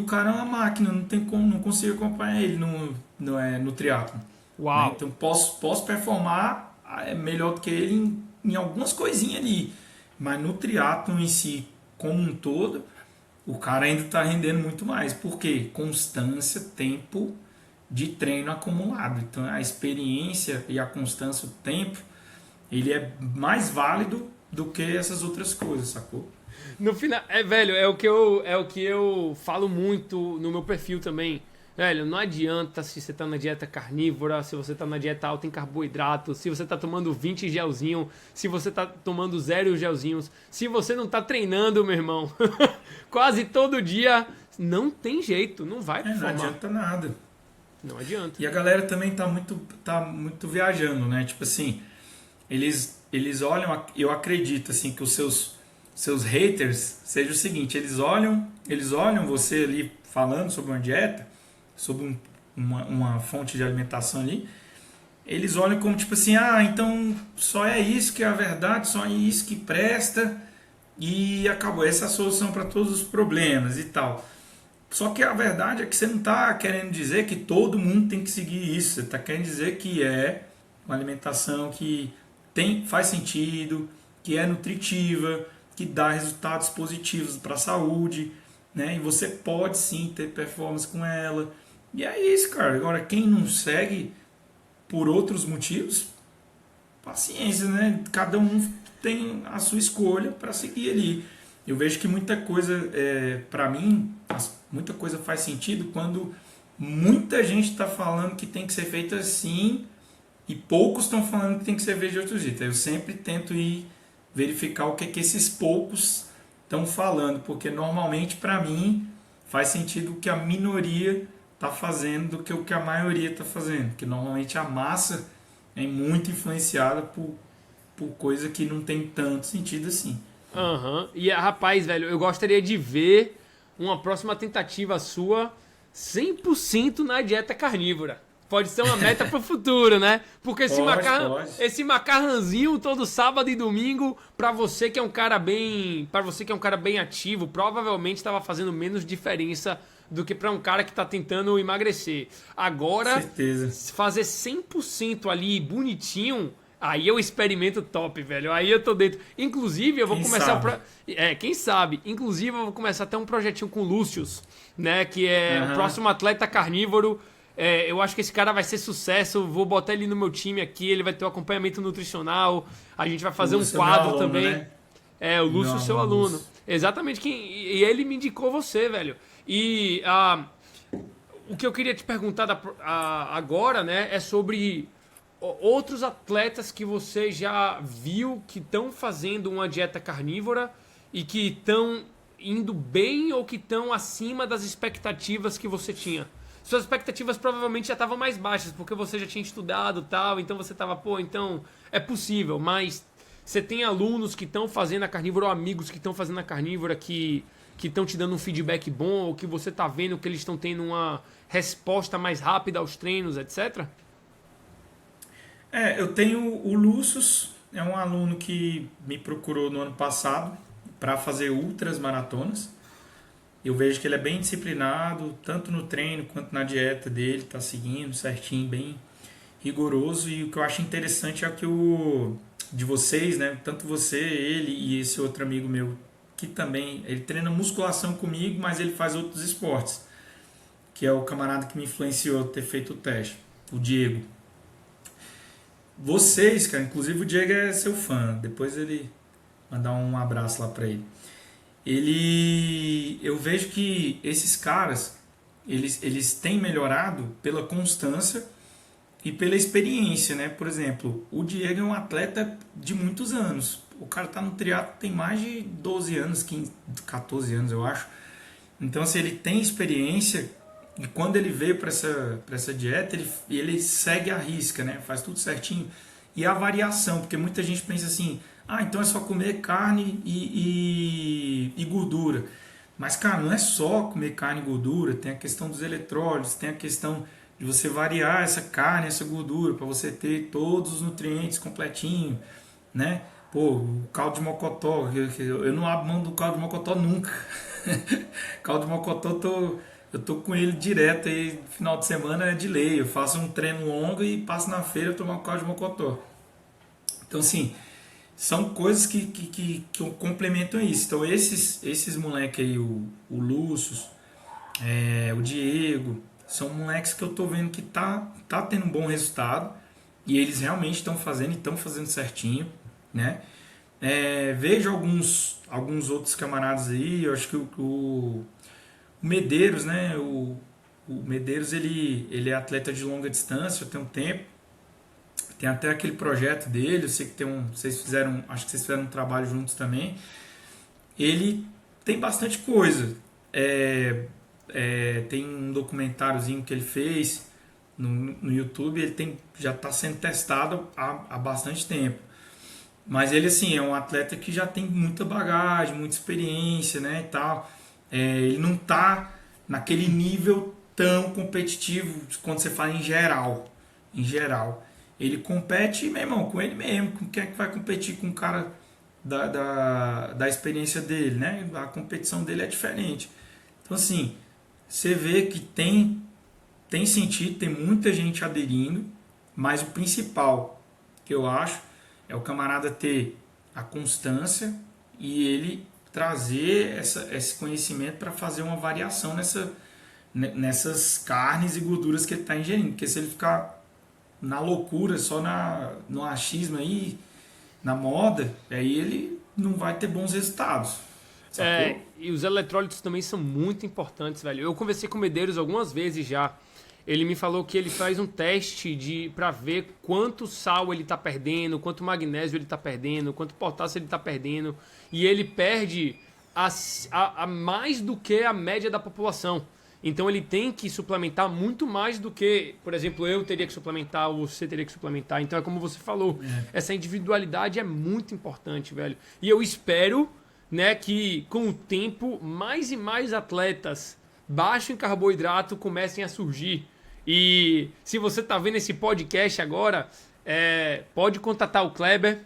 cara é uma máquina, não consigo acompanhar ele no triatlon. Uau. Né? Então posso performar melhor do que ele em algumas coisinhas ali, mas no triatlon em si, como um todo, o cara ainda está rendendo muito mais. Por quê? Constância, tempo de treino acumulado. Então a experiência e a constância, o tempo, ele é mais válido do que essas outras coisas, sacou? No final, velho, é o que eu falo muito no meu perfil também. Velho, não adianta se você tá na dieta carnívora, se você tá na dieta alta em carboidrato, se você tá tomando 20 gelzinho, se você tá tomando 0 gelzinhos, se você não tá treinando, meu irmão, quase todo dia, não tem jeito, não vai performar. Não adianta nada. Não adianta. E a galera também tá muito viajando, né? Tipo assim, eles olham, eu acredito assim que os seus haters seja o seguinte, eles olham você ali falando sobre uma dieta, sobre uma fonte de alimentação ali, eles olham como tipo assim, então só é isso que é a verdade, só é isso que presta e acabou, essa é a solução para todos os problemas e tal. Só que a verdade é que você não está querendo dizer que todo mundo tem que seguir isso, você está querendo dizer que é uma alimentação que faz sentido, que é nutritiva, que dá resultados positivos para a saúde, né? E você pode sim ter performance com ela. E é isso, cara. Agora, quem não segue por outros motivos, paciência, né? Cada um tem a sua escolha para seguir ali. Eu vejo que muita coisa, para mim, muita coisa faz sentido quando muita gente está falando que tem que ser feito assim e poucos estão falando que tem que ser feito de outro jeito. Eu sempre tento ir verificar o que esses poucos estão falando, porque normalmente para mim faz sentido o que a minoria está fazendo do que o que a maioria está fazendo, porque normalmente a massa é muito influenciada por coisa que não tem tanto sentido assim. E rapaz, velho, eu gostaria de ver uma próxima tentativa sua 100% na dieta carnívora. Pode ser uma meta pro futuro, né? Porque esse macarrãozinho todo sábado e domingo, pra você que é um cara bem ativo, provavelmente estava fazendo menos diferença do que pra um cara que tá tentando emagrecer. Agora, certeza. Fazer 100% ali bonitinho, aí eu experimento top, velho. Aí eu tô dentro. Inclusive, eu vou começar quem sabe? Inclusive, eu vou começar até um projetinho com o Lúcius, né? Que é o próximo atleta carnívoro. Eu acho que esse cara vai ser sucesso. Vou botar ele no meu time aqui. Ele vai ter um acompanhamento nutricional. A gente vai fazer um quadro aluno, também. Né? O Lúcio, seu aluno. Exatamente. E ele me indicou você, velho. E o que eu queria te perguntar agora, né, é sobre outros atletas que você já viu que estão fazendo uma dieta carnívora e que estão indo bem ou que estão acima das expectativas que você tinha. Suas expectativas provavelmente já estavam mais baixas, porque você já tinha estudado e tal, então você estava, então é possível, mas você tem alunos que estão fazendo a carnívora ou amigos que estão fazendo a carnívora que estão te dando um feedback bom, ou que você está vendo que eles estão tendo uma resposta mais rápida aos treinos, etc? Eu tenho o Lúcio, é um aluno que me procurou no ano passado para fazer ultras maratonas. Eu vejo que ele é bem disciplinado, tanto no treino quanto na dieta dele, tá seguindo certinho, bem rigoroso. E o que eu acho interessante é que de vocês, né, tanto você, ele e esse outro amigo meu, que também, ele treina musculação comigo, mas ele faz outros esportes, que é o camarada que me influenciou a ter feito o teste, o Diego. Vocês, cara, inclusive o Diego é seu fã, depois ele mandar um abraço lá pra ele. Eu vejo que esses caras, eles têm melhorado pela constância e pela experiência, né? Por exemplo, o Diego é um atleta de muitos anos. O cara tá no triatlo tem mais de 12 anos, 15, 14 anos, eu acho. Então, assim, ele tem experiência e quando ele veio para essa dieta, ele segue a risca, né? Faz tudo certinho. E a variação, porque muita gente pensa assim, então é só comer carne e gordura. Mas, cara, não é só comer carne e gordura, tem a questão dos eletrólitos, tem a questão de você variar essa carne, essa gordura, para você ter todos os nutrientes completinho, né? Pô, o caldo de mocotó, eu não abro mão do caldo de mocotó nunca. Caldo de mocotó, eu tô com ele direto aí, final de semana é de lei. Eu faço um treino longo e passo na feira tomar um caldo de mocotó. Então, assim, são coisas que complementam isso. Então, esses moleques aí, o Lúcio, o Diego, são moleques que eu tô vendo que tá tendo um bom resultado e eles realmente estão fazendo e estão fazendo certinho, né? Vejo alguns outros camaradas aí, eu acho que o Medeiros, né? O Medeiros, ele é atleta de longa distância, tem um tempo. Tem até aquele projeto dele, eu sei que acho que vocês fizeram um trabalho juntos também. Ele tem bastante coisa. Tem um documentáriozinho que ele fez no YouTube, ele já está sendo testado há bastante tempo. Mas ele, assim, é um atleta que já tem muita bagagem, muita experiência, né, e tal. Ele não está naquele nível tão competitivo quando você fala em geral. Ele compete, meu irmão, com ele mesmo. Com quem é que vai competir com o cara da experiência dele, né? A competição dele é diferente. Então, assim, você vê que tem sentido, tem muita gente aderindo, mas o principal que eu acho é o camarada ter a constância e ele trazer esse conhecimento para fazer uma variação nessas carnes e gorduras que ele está ingerindo. Porque se ele ficar na loucura, só no achismo aí, na moda, aí ele não vai ter bons resultados. Sacou? E os eletrólitos também são muito importantes, velho. Eu conversei com o Medeiros algumas vezes já. Ele me falou que ele faz um teste para ver quanto sal ele tá perdendo, quanto magnésio ele tá perdendo, quanto potássio ele tá perdendo. E ele perde a mais do que a média da população. Então ele tem que suplementar muito mais do que, por exemplo, eu teria que suplementar, ou você teria que suplementar. Então é como você falou, essa individualidade é muito importante, velho. E eu espero, né, que com o tempo mais e mais atletas baixo em carboidrato comecem a surgir. E se você tá vendo esse podcast agora, pode contatar o Kleber.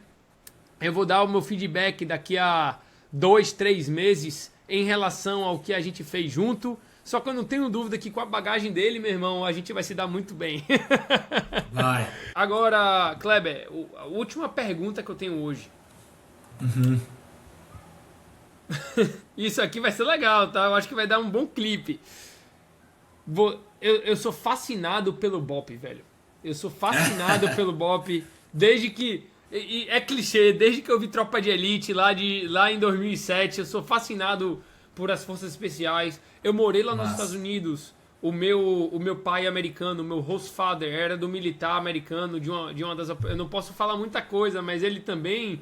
Eu vou dar o meu feedback daqui a 2, 3 meses em relação ao que a gente fez junto. Só que eu não tenho dúvida que com a bagagem dele, meu irmão, a gente vai se dar muito bem. Vai. Agora, Kleber, a última pergunta que eu tenho hoje. Uhum. Isso aqui vai ser legal, tá? Eu acho que vai dar um bom clipe. Eu sou fascinado pelo Bop, velho. Eu sou fascinado pelo Bop desde que... E é clichê, desde que eu vi Tropa de Elite lá em 2007, eu sou fascinado por as forças especiais. Eu morei lá nos Estados Unidos. O meu pai americano, o meu host father, era do militar americano, de uma das... Eu não posso falar muita coisa, mas ele também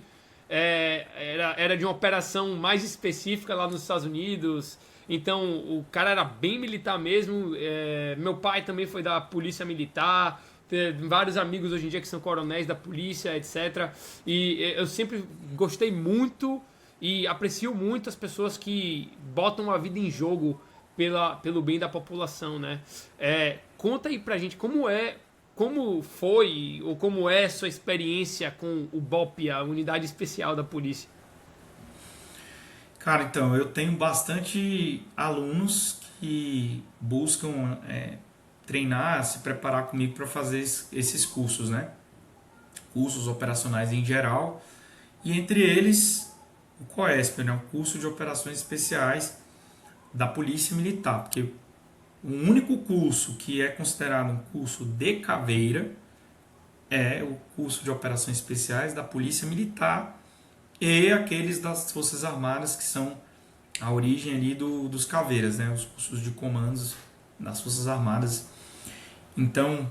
era de uma operação mais específica lá nos Estados Unidos. Então, o cara era bem militar mesmo. Meu pai também foi da polícia militar. Tem vários amigos hoje em dia que são coronéis da polícia, etc. E eu sempre gostei muito e aprecio muito as pessoas que botam a vida em jogo pelo bem da população, né? Conta aí pra gente como foi ou como é sua experiência com o BOP, a Unidade Especial da Polícia. Cara, então, eu tenho bastante alunos que buscam treinar, se preparar comigo para fazer esses cursos, né? Cursos operacionais em geral, e entre eles o COESP, né? O curso de operações especiais da Polícia Militar, porque o único curso que é considerado um curso de caveira é o curso de operações especiais da Polícia Militar e aqueles das Forças Armadas, que são a origem ali dos caveiras, né? Os cursos de comandos das Forças Armadas. Então,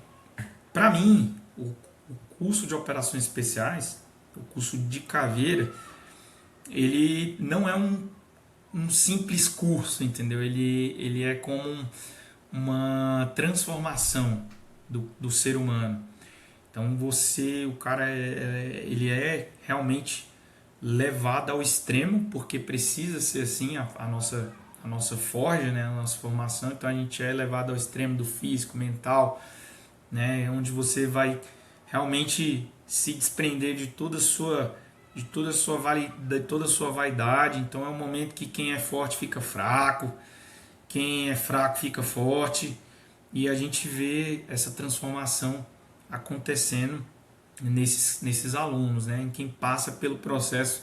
para mim, o curso de operações especiais, o curso de caveira, ele não é um simples curso, entendeu? Ele é como uma transformação do ser humano. Então o cara ele é realmente levado ao extremo, porque precisa ser assim a nossa forja, né? A nossa formação. Então a gente é levado ao extremo do físico, mental, né? Onde você vai realmente se desprender de toda a sua vaidade. Então é um momento que quem é forte fica fraco, quem é fraco fica forte, e a gente vê essa transformação acontecendo nesses alunos, né? Em quem passa pelo processo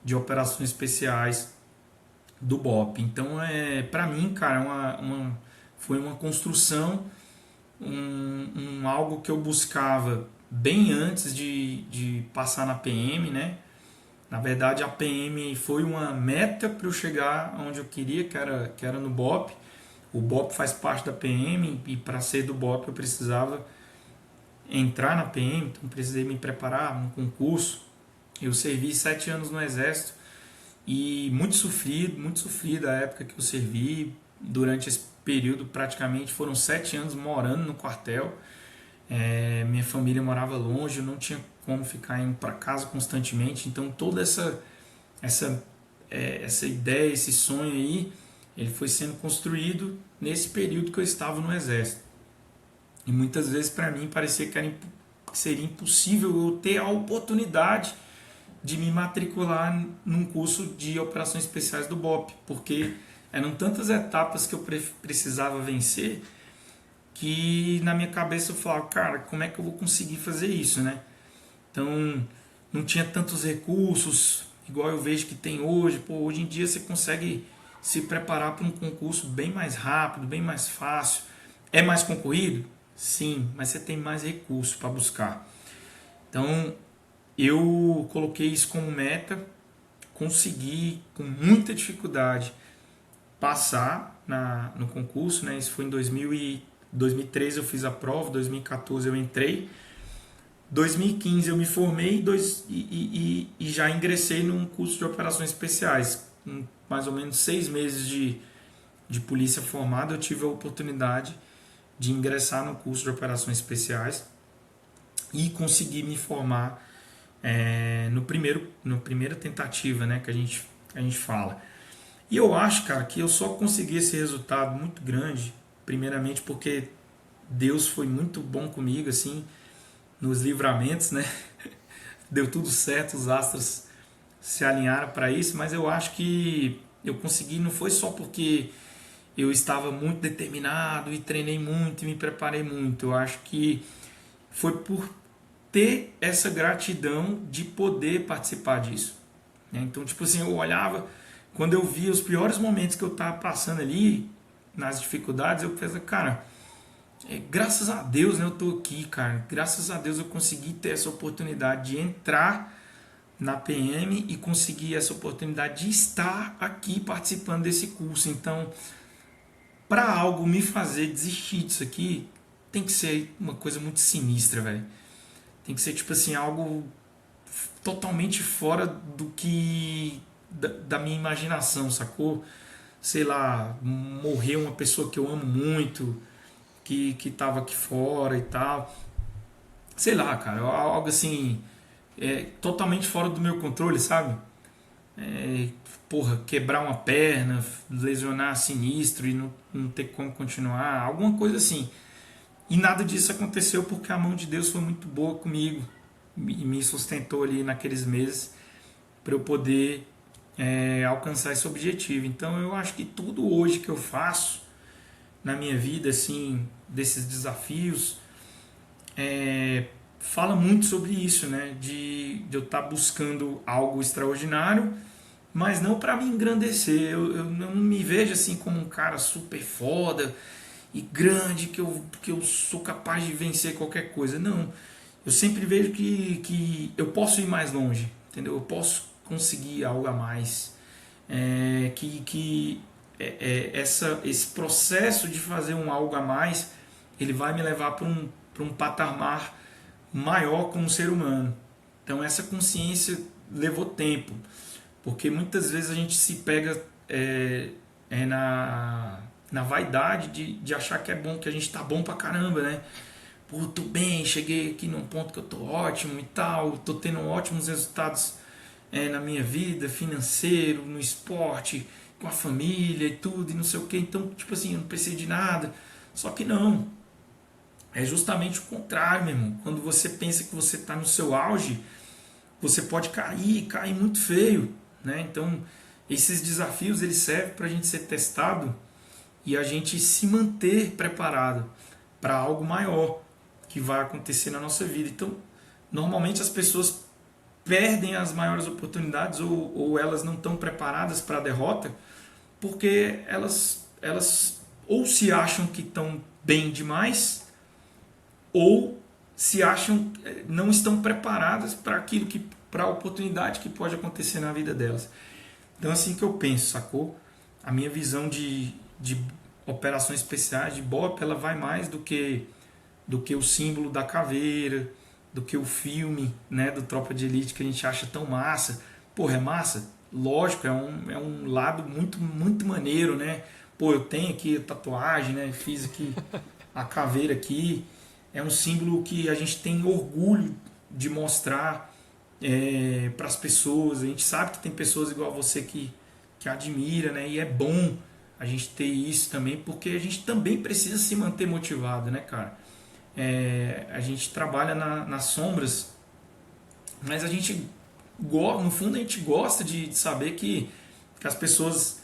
de operações especiais do BOP. Então, para mim, cara, foi uma construção, algo que eu buscava bem antes de passar na PM, né? Na verdade, a PM foi uma meta para eu chegar onde eu queria, que era no BOP. O BOP faz parte da PM, e para ser do BOP eu precisava entrar na PM, então precisei me preparar no concurso. Eu servi 7 anos no Exército e muito sofrido a época que eu servi. Durante esse período, praticamente foram 7 anos morando no quartel. Minha família morava longe, eu não tinha como ficar indo para casa constantemente. Então toda essa ideia, esse sonho aí, ele foi sendo construído nesse período que eu estava no Exército. E muitas vezes para mim parecia que seria impossível eu ter a oportunidade de me matricular num curso de operações especiais do BOP, porque eram tantas etapas que eu precisava vencer, que na minha cabeça eu falava, cara, como é que eu vou conseguir fazer isso, né? Então não tinha tantos recursos igual eu vejo que tem hoje. Hoje em dia você consegue se preparar para um concurso bem mais rápido, bem mais fácil. É mais concorrido? Sim, mas você tem mais recursos para buscar. Então eu coloquei isso como meta, consegui com muita dificuldade passar no concurso, né? Isso foi em 2013 eu fiz a prova, 2014 eu entrei, 2015 eu me formei e já ingressei num curso de operações especiais. Com mais ou menos 6 meses de polícia formada, eu tive a oportunidade de ingressar no curso de operações especiais e consegui me formar na primeira tentativa, né, que a gente fala. E eu acho, cara, que eu só consegui esse resultado muito grande, primeiramente porque Deus foi muito bom comigo, assim, nos livramentos, né? Deu tudo certo, os astros se alinharam para isso, mas eu acho que eu consegui, não foi só porque eu estava muito determinado e treinei muito e me preparei muito. Eu acho que foi por ter essa gratidão de poder participar disso. Então, tipo assim, eu olhava, quando eu via os piores momentos que eu estava passando ali, nas dificuldades, eu pensava, cara, graças a Deus, né, eu estou aqui, cara. Graças a Deus eu consegui ter essa oportunidade de entrar na PM e conseguir essa oportunidade de estar aqui participando desse curso. Então, para algo me fazer desistir disso aqui, tem que ser uma coisa muito sinistra, velho. Tem que ser, tipo assim, algo totalmente fora do que da minha imaginação, sacou? Sei lá, morrer uma pessoa que eu amo muito, que tava aqui fora e tal. Sei lá, cara, algo assim, totalmente fora do meu controle, sabe? Quebrar uma perna, lesionar sinistro e não ter como continuar, alguma coisa assim. E nada disso aconteceu porque a mão de Deus foi muito boa comigo e me sustentou ali naqueles meses para eu poder alcançar esse objetivo. Então eu acho que tudo hoje que eu faço na minha vida, assim, desses desafios, fala muito sobre isso, né? De eu estar buscando algo extraordinário, mas não para me engrandecer. Eu não me vejo assim como um cara super foda e grande, que eu sou capaz de vencer qualquer coisa. Não, eu sempre vejo que eu posso ir mais longe, entendeu? Eu posso conseguir algo a mais. Esse processo de fazer um algo a mais, ele vai me levar para um patamar maior como ser humano. Então essa consciência levou tempo, Porque muitas vezes a gente se pega na vaidade de achar que é bom, que a gente tá bom pra caramba, né? Pô, tô bem, cheguei aqui num ponto que eu tô ótimo e tal, tô tendo ótimos resultados na minha vida, financeiro, no esporte, com a família e tudo, e não sei o que. Então, tipo assim, eu não preciso de nada. Só que não. É justamente o contrário, meu irmão. Quando você pensa que você está no seu auge, você pode cair muito feio, né? Então, esses desafios eles servem para a gente ser testado e a gente se manter preparado para algo maior que vai acontecer na nossa vida. Então, normalmente as pessoas perdem as maiores oportunidades ou elas não estão preparadas para a derrota porque elas ou se acham que estão bem demais ou se acham não estão preparadas para aquilo que para a oportunidade que pode acontecer na vida delas. Então assim que eu penso, sacou? A minha visão de operações especiais de BOP, ela vai mais do que o símbolo da caveira, do que o filme, né, do Tropa de Elite que a gente acha tão massa. Porra, é massa? Lógico, é um lado muito maneiro, né? Pô, eu tenho aqui a tatuagem, né? Fiz aqui a caveira aqui. É um símbolo que a gente tem orgulho de mostrar para as pessoas. A gente sabe que tem pessoas igual a você que admira, né? E é bom a gente ter isso também, porque a gente também precisa se manter motivado, né, cara? A gente trabalha nas sombras, mas a gente, no fundo, a gente gosta de saber que as pessoas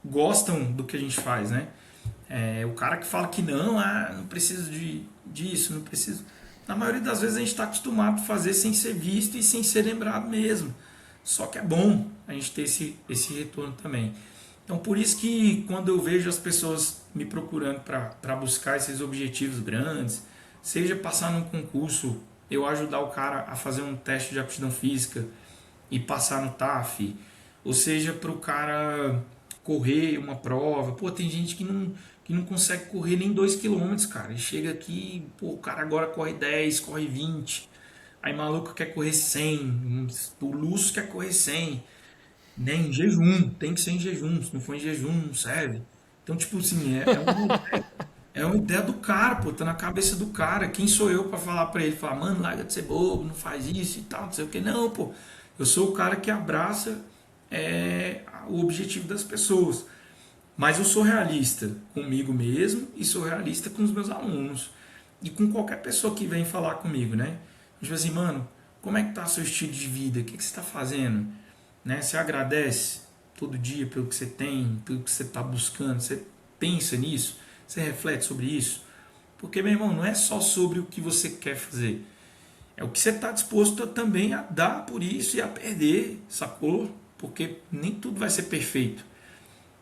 gostam do que a gente faz, né? O cara que fala que não preciso disso, não preciso. Na maioria das vezes a gente está acostumado a fazer sem ser visto e sem ser lembrado mesmo. Só que é bom a gente ter esse retorno também. Então por isso que quando eu vejo as pessoas me procurando para buscar esses objetivos grandes, seja passar num concurso, eu ajudar o cara a fazer um teste de aptidão física e passar no TAF, ou seja, para o cara correr uma prova. Pô, tem gente que não consegue correr nem 2 km, cara. E chega aqui, pô, o cara agora corre 10, corre 20. Aí maluco quer correr 100, o Lúcio quer correr 100, né? Em jejum, tem que ser em jejum. Se não for em jejum, não serve. Então, tipo assim, é uma ideia do cara, pô, tá na cabeça do cara. Quem sou eu pra falar pra ele? Falar, mano, larga de ser bobo, não faz isso e tal, não sei o que. Não, pô, eu sou o cara que abraça o objetivo das pessoas. Mas eu sou realista comigo mesmo e sou realista com os meus alunos. E com qualquer pessoa que vem falar comigo, né? Tipo assim, mano, como é que tá seu estilo de vida? O que você tá fazendo? Né? Você agradece todo dia pelo que você tem, pelo que você tá buscando? Você pensa nisso? Você reflete sobre isso? Porque, meu irmão, não é só sobre o que você quer fazer. É o que você está disposto também a dar por isso e a perder, sacou? Porque nem tudo vai ser perfeito.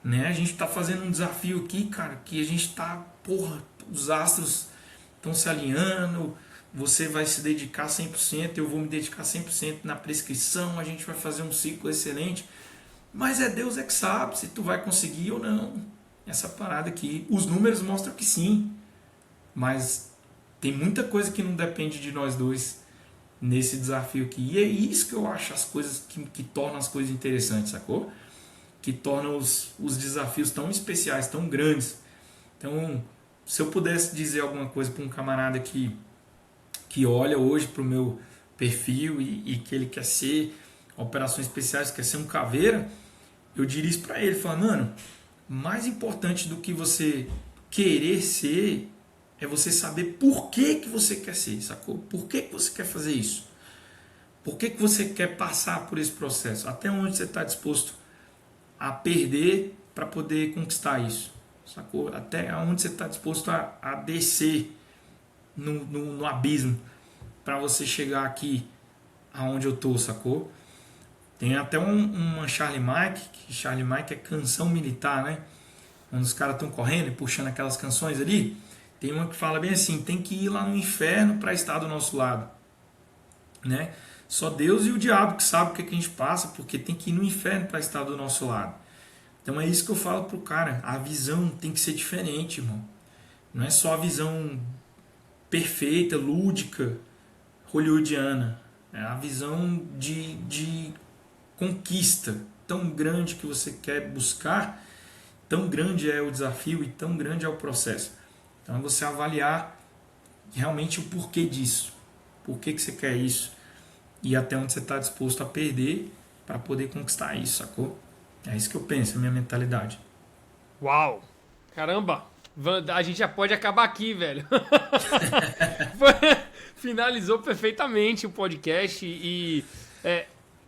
Né? A gente está fazendo um desafio aqui, cara, que a gente está, porra, os astros estão se alinhando, você vai se dedicar 100%, eu vou me dedicar 100% na prescrição, a gente vai fazer um ciclo excelente, mas Deus que sabe se tu vai conseguir ou não. Essa parada aqui, os números mostram que sim, mas tem muita coisa que não depende de nós dois nesse desafio aqui, e é isso que eu acho as coisas que tornam as coisas interessantes, sacou? Que tornam os desafios tão especiais, tão grandes. Então, se eu pudesse dizer alguma coisa para um camarada que olha hoje para o meu perfil e que ele quer ser operações especiais, quer ser um caveira, eu diria isso para ele, falando, mano, mais importante do que você querer ser é você saber por que você quer ser, sacou? Por que você quer fazer isso? Por que você quer passar por esse processo? Até onde você está disposto a perder para poder conquistar isso, sacou? Até onde você está disposto a descer no abismo para você chegar aqui aonde eu tô, sacou? Tem até uma Charlie Mike, que Charlie Mike é canção militar, né? Quando os caras estão correndo e puxando aquelas canções ali, tem uma que fala bem assim, tem que ir lá no inferno para estar do nosso lado, né? Só Deus e o diabo que sabe o que a gente passa, porque tem que ir no inferno para estar do nosso lado. Então é isso que eu falo pro cara, a visão tem que ser diferente, irmão. Não é só a visão perfeita, lúdica, hollywoodiana. É a visão de conquista tão grande que você quer buscar, tão grande é o desafio e tão grande é o processo. Então é você avaliar realmente o porquê disso, por que você quer isso e até onde você está disposto a perder para poder conquistar isso, sacou? É isso que eu penso, a minha mentalidade. Uau! Caramba! A gente já pode acabar aqui, velho. Finalizou perfeitamente o podcast e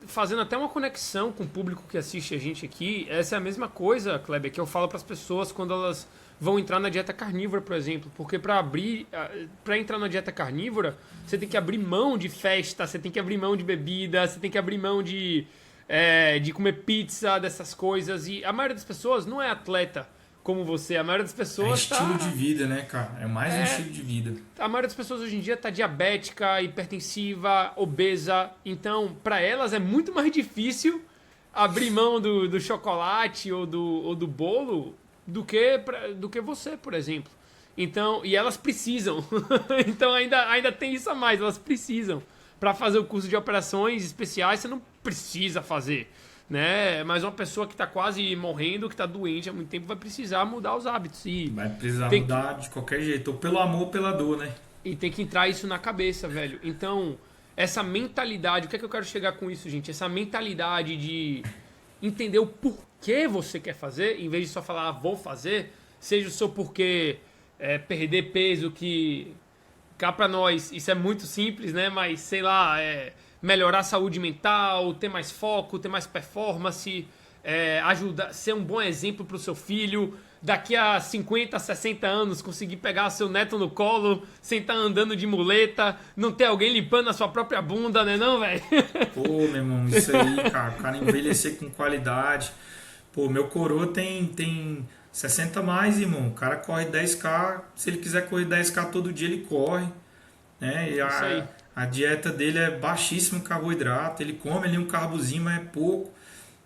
fazendo até uma conexão com o público que assiste a gente aqui. Essa é a mesma coisa, Kleber, que eu falo para as pessoas quando elas vão entrar na dieta carnívora, por exemplo. Porque para entrar na dieta carnívora, você tem que abrir mão de festa, você tem que abrir mão de bebida, você tem que abrir mão de comer pizza, dessas coisas. E a maioria das pessoas não é atleta como você. A maioria das pessoas é estilo de vida, né, cara? É mais um estilo de vida. A maioria das pessoas hoje em dia tá diabética, hipertensiva, obesa. Então, para elas é muito mais difícil abrir mão do chocolate ou do bolo do que você, por exemplo. Então, e elas precisam. Então ainda tem isso a mais, elas precisam. Para fazer o curso de operações especiais, você não precisa fazer, né? Mas uma pessoa que tá quase morrendo, que tá doente há muito tempo, vai precisar mudar os hábitos. E vai precisar mudar de qualquer jeito, ou pelo amor ou pela dor, né? E tem que entrar isso na cabeça, velho. Então, essa mentalidade, o que é que eu quero chegar com isso, gente? Essa mentalidade de entender o porquê você quer fazer, em vez de só falar, vou fazer, seja o seu porquê perder peso, que cá pra nós isso é muito simples, né? Mas, sei lá, melhorar a saúde mental, ter mais foco, ter mais performance, ajudar, ser um bom exemplo pro seu filho, daqui a 50, 60 anos conseguir pegar seu neto no colo sem estar andando de muleta, não ter alguém limpando a sua própria bunda, né não, velho? Pô, meu irmão, isso aí, cara, o cara envelhecer com qualidade. Pô, meu coroa tem 60 a mais, irmão. O cara corre 10K, se ele quiser correr 10K todo dia, ele corre. Né? E isso aí. A dieta dele é baixíssimo carboidrato, ele come ali um carbozinho, mas é pouco.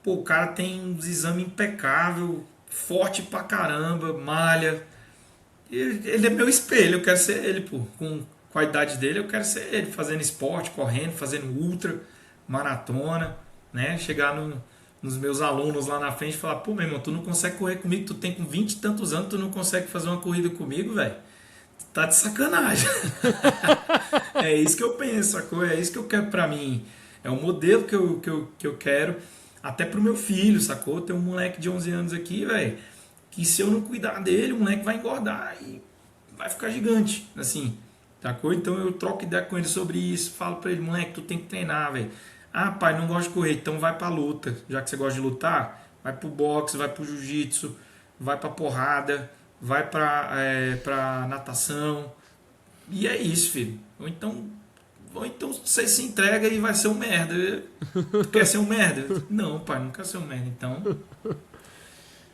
Pô, o cara tem um exame impecável, forte pra caramba, malha. Ele é meu espelho, eu quero ser ele, pô. Com a idade dele, eu quero ser ele, fazendo esporte, correndo, fazendo ultra, maratona, né? Chegar nos meus alunos lá na frente e falar, pô, meu irmão, tu não consegue correr comigo, tu tem com 20 e tantos anos, tu não consegue fazer uma corrida comigo, velho. Tá de sacanagem. É isso que eu penso, sacou? É isso que eu quero pra mim. É o modelo que eu quero até pro meu filho, sacou? Tem um moleque de 11 anos aqui, velho, que se eu não cuidar dele, o moleque vai engordar e vai ficar gigante, assim, sacou? Então eu troco ideia com ele sobre isso, falo pra ele, moleque, tu tem que treinar, velho. Ah, pai, não gosto de correr, então vai pra luta. Já que você gosta de lutar, vai pro boxe, vai pro jiu-jitsu, vai pra porrada, vai pra natação. E é isso, filho. Ou então você se entrega e vai ser um merda. Tu quer ser um merda? Não, pai, não quero ser um merda. Então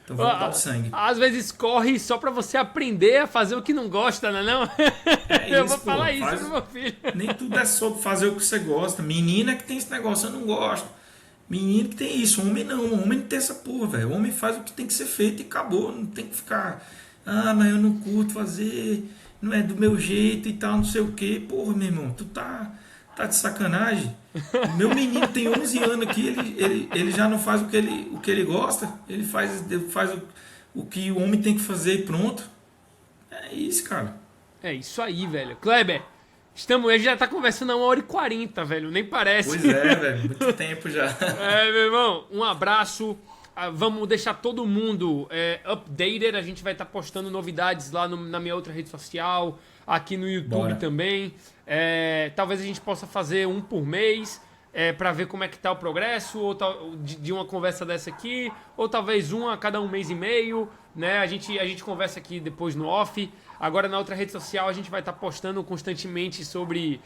vamos dar o sangue. Às vezes corre só pra você aprender a fazer o que não gosta, né não? Eu vou falar isso pro meu filho. Nem tudo é sobre fazer o que você gosta. Menina que tem esse negócio, eu não gosto. Menino que tem isso, homem não. Homem não tem essa porra, velho. Homem faz o que tem que ser feito e acabou. Não tem que ficar, mas eu não curto fazer, não é do meu jeito e tal, não sei o que. Porra, meu irmão, tu tá de sacanagem. Meu menino tem 11 anos aqui, ele já não faz o que ele gosta. Ele faz o que o homem tem que fazer e pronto. É isso, cara. É isso aí, velho. Kleber, a gente já tá conversando há 1h40, velho. Nem parece. Pois é, velho. Muito tempo já. Meu irmão, um abraço. Vamos deixar todo mundo updated. A gente vai estar postando novidades lá na minha outra rede social, aqui no YouTube. Bora. Também. Talvez a gente possa fazer um por mês para ver como é que tá o progresso, ou de uma conversa dessa aqui, ou talvez uma a cada um mês e meio, né? A gente conversa aqui depois no off. Agora na outra rede social a gente vai estar postando constantemente sobre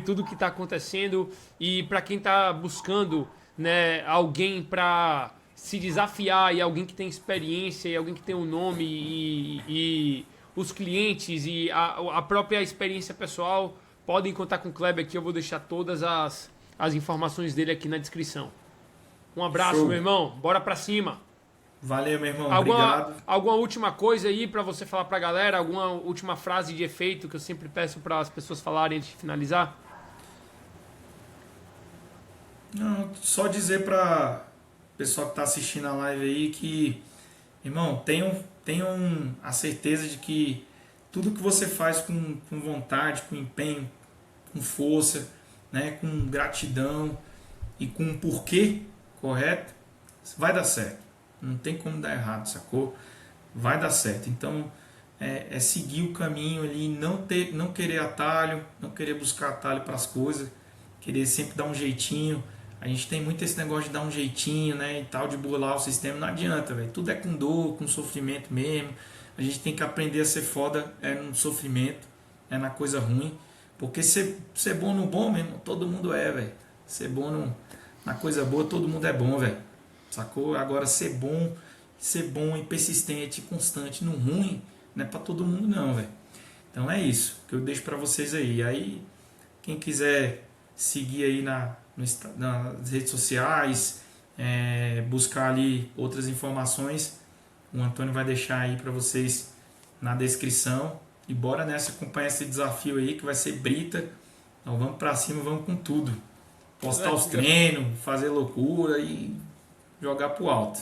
tudo que está acontecendo, e para quem está buscando, né, alguém para se desafiar, e alguém que tem experiência, e alguém que tem um nome, e os clientes e a própria experiência pessoal, podem contar com o Kleber aqui. Eu vou deixar todas as informações dele aqui na descrição. Um abraço, meu irmão. Bora pra cima. Valeu, meu irmão. Obrigado. Alguma última coisa aí pra você falar pra galera? Alguma última frase de efeito que eu sempre peço para as pessoas falarem antes de finalizar? Não, só dizer para o pessoal que está assistindo a live aí que, irmão, tenham a certeza de que tudo que você faz com vontade, com empenho, com força, né, com gratidão e com um porquê correto, vai dar certo. Não tem como dar errado, sacou? Vai dar certo. Então, é seguir o caminho ali, não querer atalho, não querer buscar atalho para as coisas, querer sempre dar um jeitinho. A gente tem muito esse negócio de dar um jeitinho, né, e tal, de burlar o sistema. Não adianta, velho. Tudo é com dor, com sofrimento mesmo. A gente tem que aprender a ser foda no sofrimento, na coisa ruim. Porque ser bom no bom mesmo, todo mundo é, velho. Ser bom na coisa boa, todo mundo é bom, velho. Sacou? Agora ser bom e persistente e constante no ruim, não é pra todo mundo não, velho. Então é isso que eu deixo pra vocês aí. Aí, quem quiser seguir aí nas redes sociais, buscar ali outras informações, o Antônio vai deixar aí pra vocês na descrição. E bora nessa, acompanhar esse desafio aí que vai ser brita. Então vamos pra cima, vamos com tudo. Postar os treinos, fazer loucura e jogar pro alto.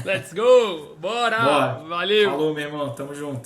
Let's go! Bora! Bora. Valeu! Falou, meu irmão. Tamo junto.